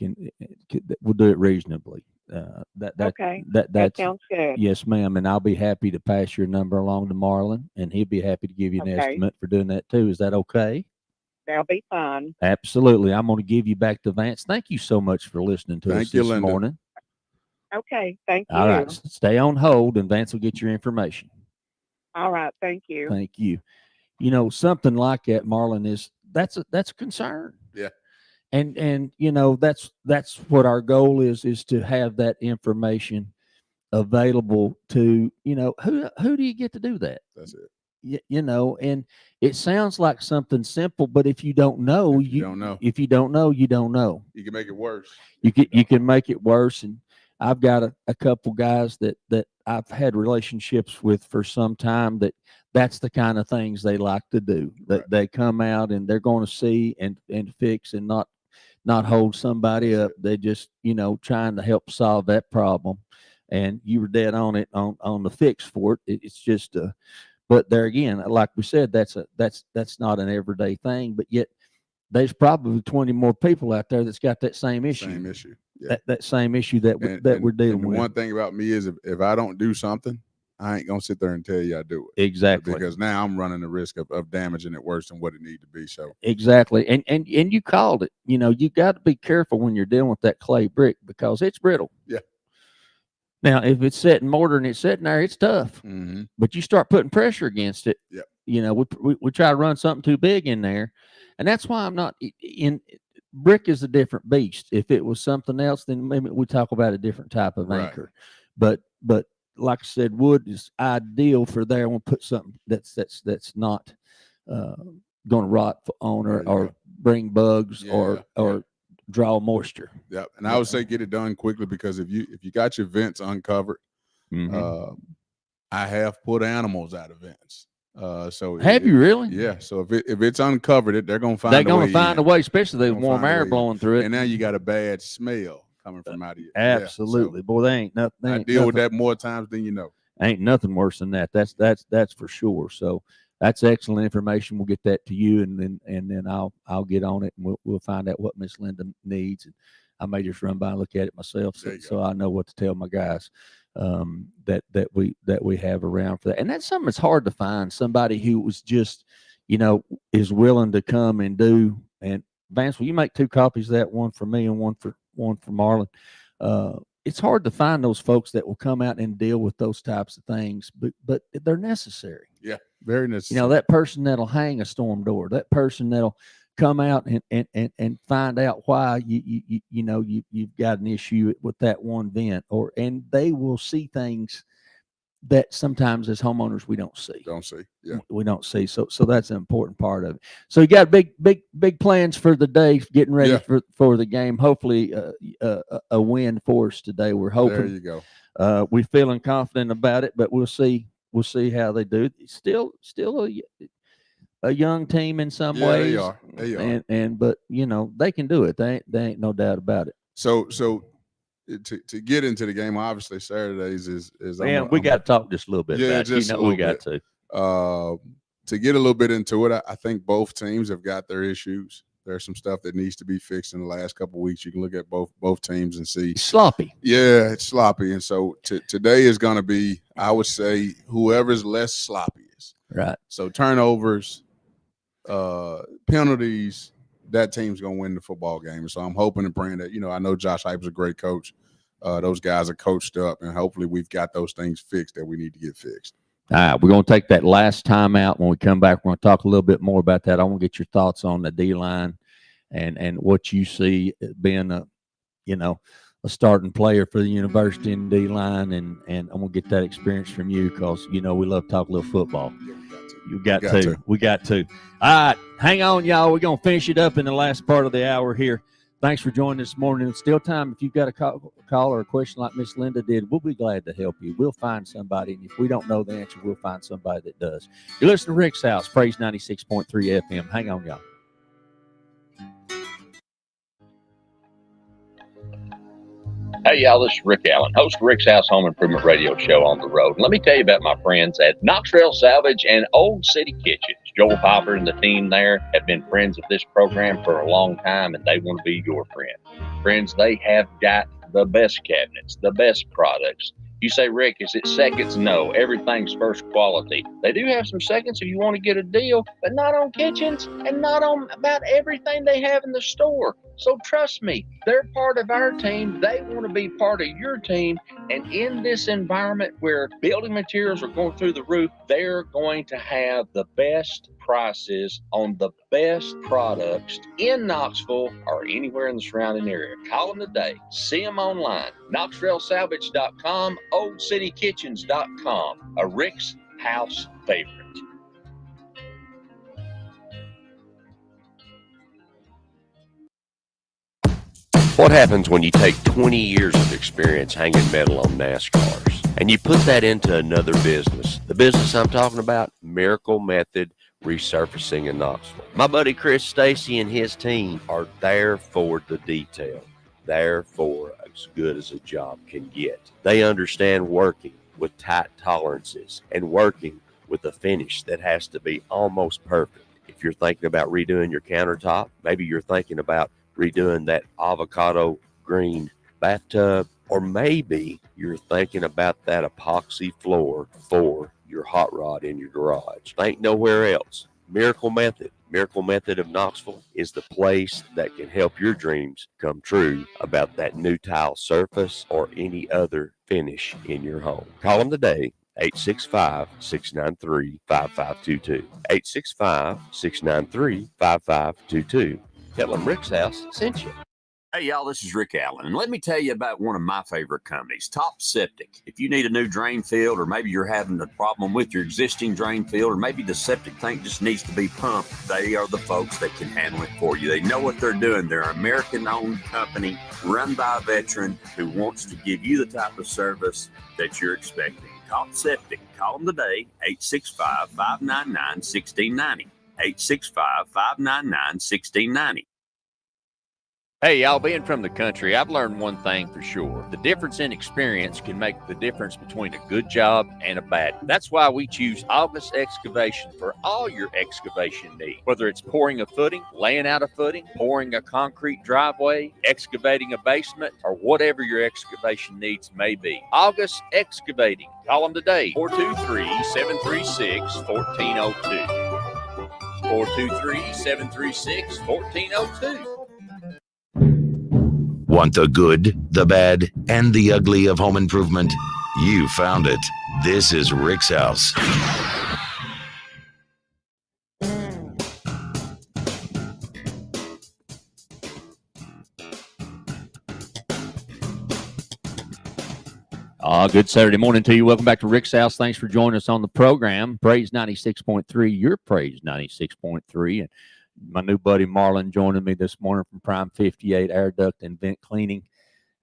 we'll do it reasonably. That sounds good. Yes, ma'am. And I'll be happy to pass your number along to Marlon, and he'll be happy to give you an estimate for doing that too. Is that okay? That'll be fine. Absolutely. I'm going to give you back to Vance. Thank you so much for listening to us this Linda. morning. Okay. Thank you. All right. Stay on hold, and Vance will get your information. All right. Thank you. Thank you. You know, something like that, Marlon, that's a concern. Yeah. And you know, that's what our goal is to have that information available to, you know, who do you get to do that? That's it. You know, and it sounds like something simple, but if you don't know, you don't know. If you don't know, you don't know. You can make it worse. You can make it worse. And I've got a couple guys that I've had relationships with for some time that's the kind of things they like to do. That They come out and they're going to see and fix and not hold somebody up. They just, you know, trying to help solve that problem. And you were dead on it on the fix for it. It's just but there again, like we said, that's not an everyday thing. But yet there's probably 20 more people out there that's got that same issue. Same issue. Yeah. That same issue that we're dealing with. One thing about me is if I don't do something, I ain't gonna sit there and tell you I do it. Exactly. Because now I'm running the risk of damaging it worse than what it need to be. So exactly. And you called it. You know, you got to be careful when you're dealing with that clay brick because it's brittle. Yeah. Now, if it's set in mortar and it's sitting there, it's tough. Mm-hmm. But you start putting pressure against it. Yeah. You know, we try to run something too big in there, and that's why I'm not in. Brick is a different beast. If it was something else, then maybe we talk about a different type of anchor. But like I said, wood is ideal for there. We'll put something that's not going to rot on or bring bugs or draw moisture. Yeah, and I would say get it done quickly because if you got your vents uncovered, I have put animals out of vents. So have you really? Yeah. So if it's uncovered, they're gonna find a way, especially the warm air blowing through it. And now you got a bad smell coming from out of you. Absolutely, boy. They ain't nothing. I deal with that more times than you know. Ain't nothing worse than that. That's for sure. So that's excellent information. We'll get that to you, and then I'll get on it, and we'll find out what Miss Linda needs. And I may just run by and look at it myself, so I know what to tell my guys. That we have around for that, and that's something that's hard to find. Somebody who was just, you know, is willing to come and do. And Vance, will you make 2 copies of that, one for me and one for Marlon? It's hard to find those folks that will come out and deal with those types of things, but they're necessary. Yeah, very necessary. You know, that person that'll hang a storm door, that person that'll come out and find out why you've got an issue with that one vent, and they will see things that sometimes as homeowners we don't see. Yeah, we don't see. So that's an important part of it. So you got big plans for the day, getting ready for the game. Hopefully a win for us today. We're hoping. There you go. We're feeling confident about it, but we'll see how they do. Still a young team in some ways. They are. But you know, they can do it. They ain't no doubt about it. So to get into the game, obviously Saturdays is we got to talk just a little bit. Yeah, about just it. We got to get a little bit into it. I think both teams have got their issues. There's some stuff that needs to be fixed in the last couple of weeks. You can look at both teams and see Sloppy. Yeah, it's sloppy. And so today is going to be, I would say, whoever's less sloppiest. Right. So turnovers, penalties, that team's going to win the football game. And so I'm hoping and praying that, I know Josh Heupel's a great coach. Those guys are coached up, and hopefully we've got those things fixed that we need to get fixed. All right, we're going to take that last time out. When we come back, we're going to talk a little bit more about that. I want to get your thoughts on the D-line and what you see being a starting player for the university in D-line, and I'm going to get that experience from you because, we love to talk a little football. We got to. All right, hang on, y'all. We're going to finish it up in the last part of the hour here. Thanks for joining this morning. It's still time. If you've got a call or a question like Miss Linda did, we'll be glad to help you. We'll find somebody. And if we don't know the answer, we'll find somebody that does. You're listening to Rick's House, Praise 96.3 FM. Hang on, y'all. Hey, y'all, this is Rick Allen, host of Rick's House Home Improvement Radio Show on the road. Let me tell you about my friends at Knoxville Salvage and Old City Kitchens. Joel Popper and the team there have been friends of this program for a long time, and they want to be your friend. Friends, they have got the best cabinets, the best products. You say, Rick, is it seconds? No, everything's first quality. They do have some seconds if you want to get a deal, but not on kitchens and not on about everything they have in the store. So trust me, they're part of our team. They want to be part of your team. And in this environment where building materials are going through the roof, they're going to have the best prices on the best products in Knoxville or anywhere in the surrounding area. Call them today. See them online. KnoxvilleSalvage.com, OldCityKitchens.com. A Rick's House favorite. What happens when you take 20 years of experience hanging metal on NASCARs and you put that into another business? The business I'm talking about, Miracle Method Resurfacing in Knoxville. My buddy Chris Stacy and his team are there for the detail, there for as good as a job can get. They understand working with tight tolerances and working with a finish that has to be almost perfect. If you're thinking about redoing your countertop, maybe you're thinking about redoing that avocado green bathtub, or maybe you're thinking about that epoxy floor for your hot rod in your garage. Think nowhere else. Miracle Method of Knoxville is the place that can help your dreams come true about that new tile surface or any other finish in your home. Call them today, 865-693-5522. 865-693-5522. Tell them Rick's House sent you. Hey, y'all, this is Rick Allen, and let me tell you about one of my favorite companies, Top Septic. If you need a new drain field, or maybe you're having a problem with your existing drain field, or maybe the septic tank just needs to be pumped, they are the folks that can handle it for you. They know what they're doing. They're an American-owned company run by a veteran who wants to give you the type of service that you're expecting. Top Septic. Call them today, 865-599-1690. 865-599-1690. Hey, y'all, being from the country, I've learned one thing for sure. The difference in experience can make the difference between a good job and a bad one. That's why we choose August Excavation for all your excavation needs. Whether it's pouring a footing, laying out a footing, pouring a concrete driveway, excavating a basement, or whatever your excavation needs may be. August Excavating. Call them today, 423-736-1402. 423-736-1402. Want the good, the bad, and the ugly of home improvement? You found it. This is Rick's House. Good Saturday morning to you. Welcome back to Rick's House. Thanks for joining us on the program. Praise 96.3, your Praise 96.3. And my new buddy Marlon joining me this morning from Prime 58 Air Duct and Vent Cleaning.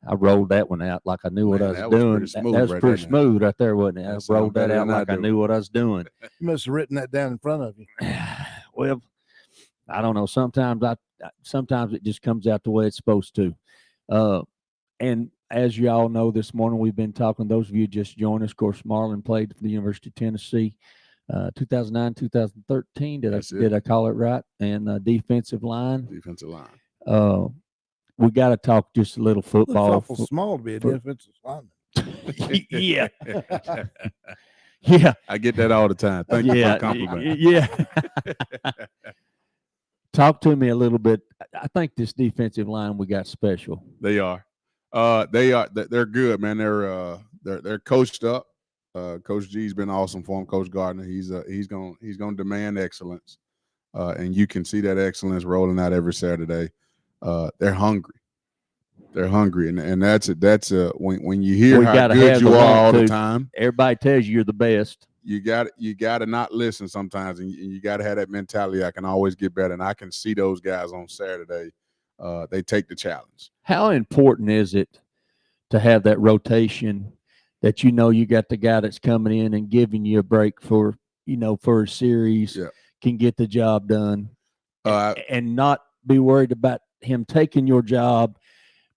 I rolled that one out like I knew what I was doing. That was pretty smooth right there, wasn't it? I rolled that out like I knew what I was doing. You must have written that down in front of you. Well, I don't know. Sometimes it just comes out the way it's supposed to. And as you all know, this morning we've been talking. Those of you just joined us. Of course, Marlon played for the University of Tennessee. 2009, 2013. That's it. Did I call it right? And defensive line. Defensive line. We got to talk just a little Looks football. awful small to be a defensive lineman. Yeah. Yeah. I get that all the time. Thank you for Yeah. the compliment. Yeah. Talk to me a little bit. I think this defensive line we got special. They are. They're good, man. They're coached up. Coach G's been awesome for him. Coach Gardner, he's gonna demand excellence, and you can see that excellence rolling out every Saturday. They're hungry. They're hungry, and that's when you hear how good you are all the time. Everybody tells you you're the best. You got to not listen sometimes, and you got to have that mentality. I can always get better, and I can see those guys on Saturday. They take the challenge. How important is it to have that rotation that you got the guy that's coming in and giving you a break for a series, can get the job done, and not be worried about him taking your job,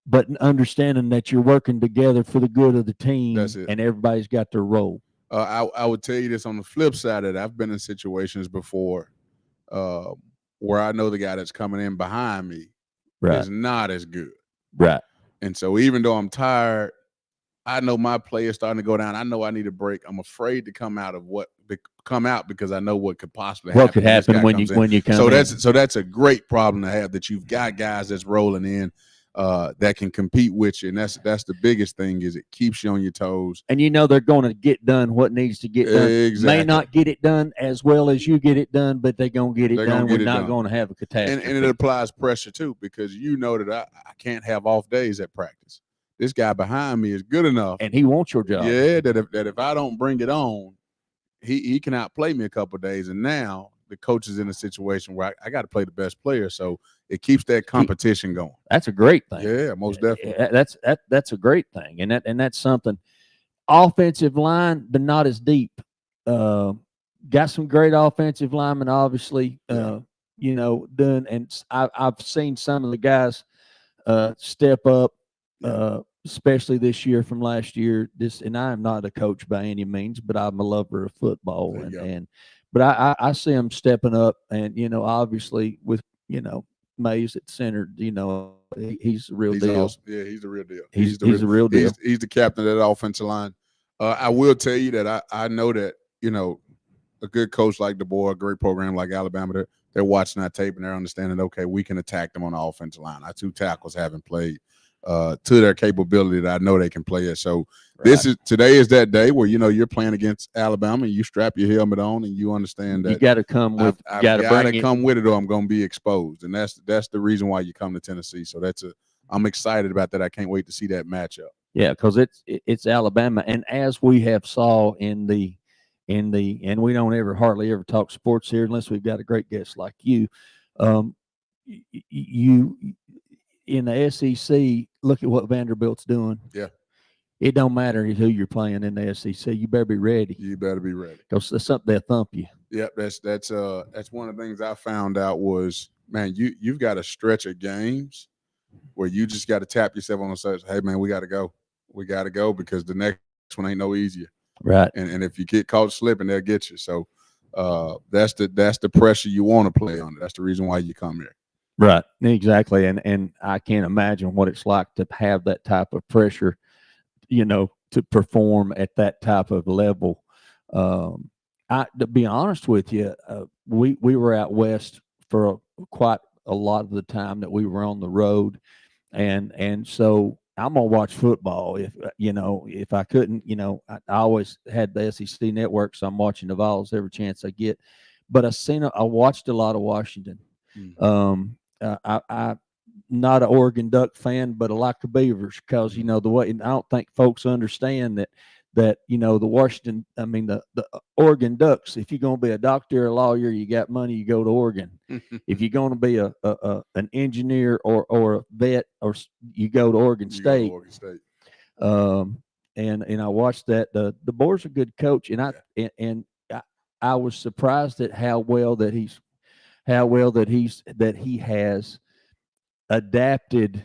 but understanding that you're working together for the good of the team, and everybody's got their role. I would tell you this on the flip side of that. I've been in situations before where I know the guy that's coming in behind me is not as good. Right. And so even though I'm tired, I know my play is starting to go down. I know I need a break. I'm afraid to come out because I know what could possibly happen. What could happen when you come in. So that's a great problem to have, that you've got guys that's rolling in that can compete with you, and that's the biggest thing, is it keeps you on your toes. And they're going to get done what needs to get done. Exactly. May not get it done as well as you get it done, but they're going to get it done. We're not going to have a catastrophe. And it applies pressure too, because that I can't have off days at practice. This guy behind me is good enough, and he wants your job. Yeah, that if I don't bring it on, he can outplay me a couple of days. And now the coach is in a situation where I got to play the best player, so it keeps that competition going. That's a great thing. Yeah, most definitely. That's a great thing, and that's something. Offensive line, but not as deep. Got some great offensive linemen, obviously. Done, and I've seen some of the guys step up. Especially this year from last year. And I am not a coach by any means, but I'm a lover of football, but I see them stepping up, and obviously with Mays at center, he's the real deal. Awesome. Yeah, he's the real deal. He's the real deal. He's the captain of that offensive line. I will tell you that I know that a good coach like DeBoer, a great program like Alabama, they're watching our tape and they're understanding, okay, we can attack them on the offensive line. Our two tackles haven't played to their capability that I know they can play it. So today is that day where you're playing against Alabama, and you strap your helmet on and you understand that you got to come with. I've got to come with it, or I'm going to be exposed, and that's the reason why you come to Tennessee. So I'm excited about that. I can't wait to see that matchup. Yeah, because it's Alabama, and as we have saw in the and we don't hardly ever talk sports here unless we've got a great guest like you. You in the SEC, look at what Vanderbilt's doing. Yeah. It don't matter who you're playing in the SEC. You better be ready. You better be ready. Because that's something they'll thump you. Yep, that's one of the things I found out was, man, you've got a stretch of games where you just got to tap yourself on the side. Hey, man, we got to go. We got to go, because the next one ain't no easier. Right. And if you get caught slipping, they'll get you. So that's the pressure you want to play under. That's the reason why you come here. Right. Exactly. And I can't imagine what it's like to have that type of pressure, to perform at that type of level. To be honest with you, we were out west for quite a lot of the time that we were on the road. And so I'm going to watch football if I couldn't, I always had the SEC network. So I'm watching the Vols every chance I get, but I watched a lot of Washington. I'm not an Oregon Duck fan, but I like the Beavers, because the way, and I don't think folks understand that the Washington, the Oregon Ducks. If you're going to be a doctor, a lawyer, you got money, you go to Oregon. If you're going to be an engineer or a vet, or you go to Oregon State. And I watched that. The Boer's a good coach, and I was surprised at how well that he has adapted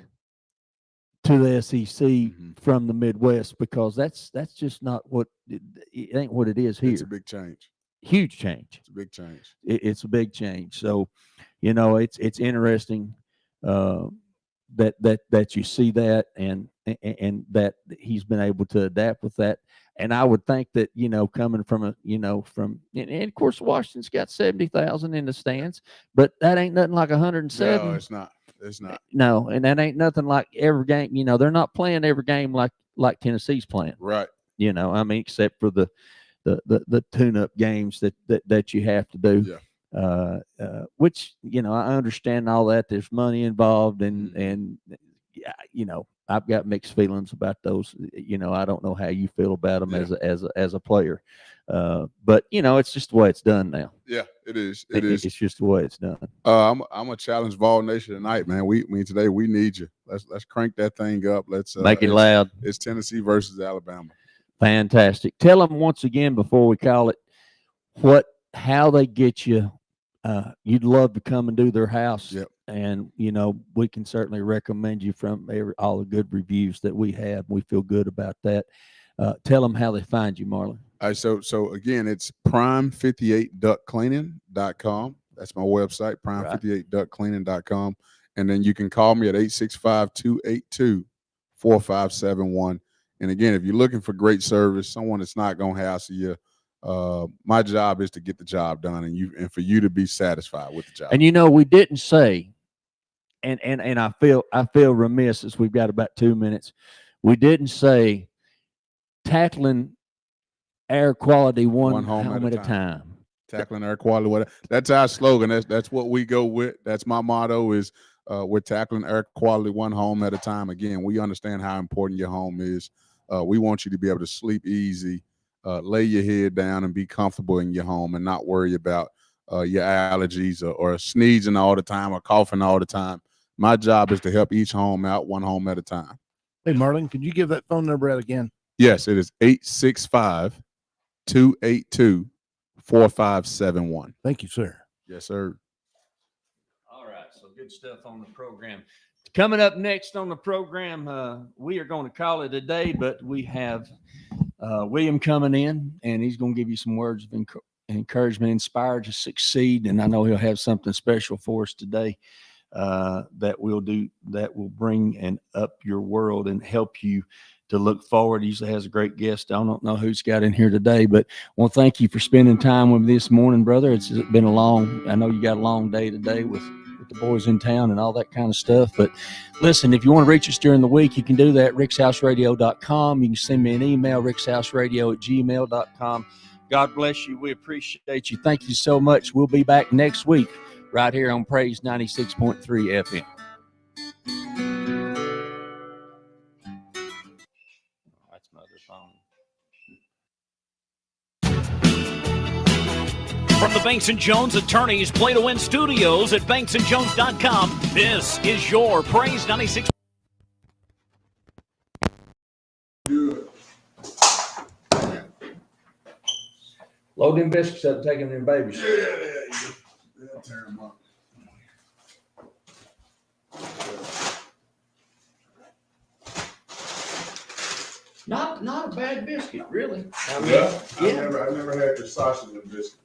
to the SEC from the Midwest, because that's just not what it ain't what it is here. It's a big change. huge change. It's a big change. It's a big change. So, it's interesting that you see that and that he's been able to adapt with that. And I would think that, coming from and of course, Washington's got 70,000 in the stands, but that ain't nothing like 107. No, it's not. It's not. No, and that ain't nothing like every game. They're not playing every game like Tennessee's playing. Right. Except for the tune-up games that you have to do. Yeah. Which I understand all that. There's money involved, and I've got mixed feelings about those. I don't know how you feel about them as a player, but it's just the way it's done now. Yeah, it is. It's just the way it's done. I'm gonna challenge Vol Nation tonight, man. Today we need you. Let's crank that thing up. Let's make it loud. It's Tennessee versus Alabama. Fantastic. Tell them once again before we call it how they get you. You'd love to come and do their house. Yep. And we can certainly recommend you from all the good reviews that we have. We feel good about that. Tell them how they find you, Marlon. All right, so again, it's prime58ductcleaning.com. That's my website, prime58ductcleaning.com. And then you can call me at 865-282-4571. And again, if you're looking for great service, someone that's not going to hassle you, my job is to get the job done and for you to be satisfied with the job. And we didn't say, and I feel remiss as we've got about 2 minutes. We didn't say tackling air quality one home at a time. Tackling air quality. That's our slogan. That's what we go with. That's my motto is we're tackling air quality one home at a time. Again, we understand how important your home is. We want you to be able to sleep easy, lay your head down and be comfortable in your home and not worry about your allergies or sneezing all the time or coughing all the time. My job is to help each home out one home at a time. Hey, Marlon, could you give that phone number out again? Yes, it is 865-282-4571. Thank you, sir. Yes, sir. All right, so good stuff on the program. Coming up next on the program, we are going to call it a day, but we have William coming in, and he's going to give you some words of encouragement, inspired to succeed. And I know he'll have something special for us today that will bring and up your world and help you to look forward. He usually has a great guest. I don't know who's got in here today, but I want to thank you for spending time with me this morning, brother. It's been I know you got a long day today with the boys in town and all that kind of stuff. But listen, if you want to reach us during the week, you can do that at rickshouseradio.com. You can send me an email, rickshouseradio@gmail.com. God bless you. We appreciate you. Thank you so much. We'll be back next week right here on Praise 96.3 FM. That's my other phone. From the Banks & Jones Attorneys Play to Win Studios at banksandjones.com, this is your Praise 96. Load them biscuits up, taking them babies. Yeah, tear them up. Not a bad biscuit, really. I never had your sausage and biscuit.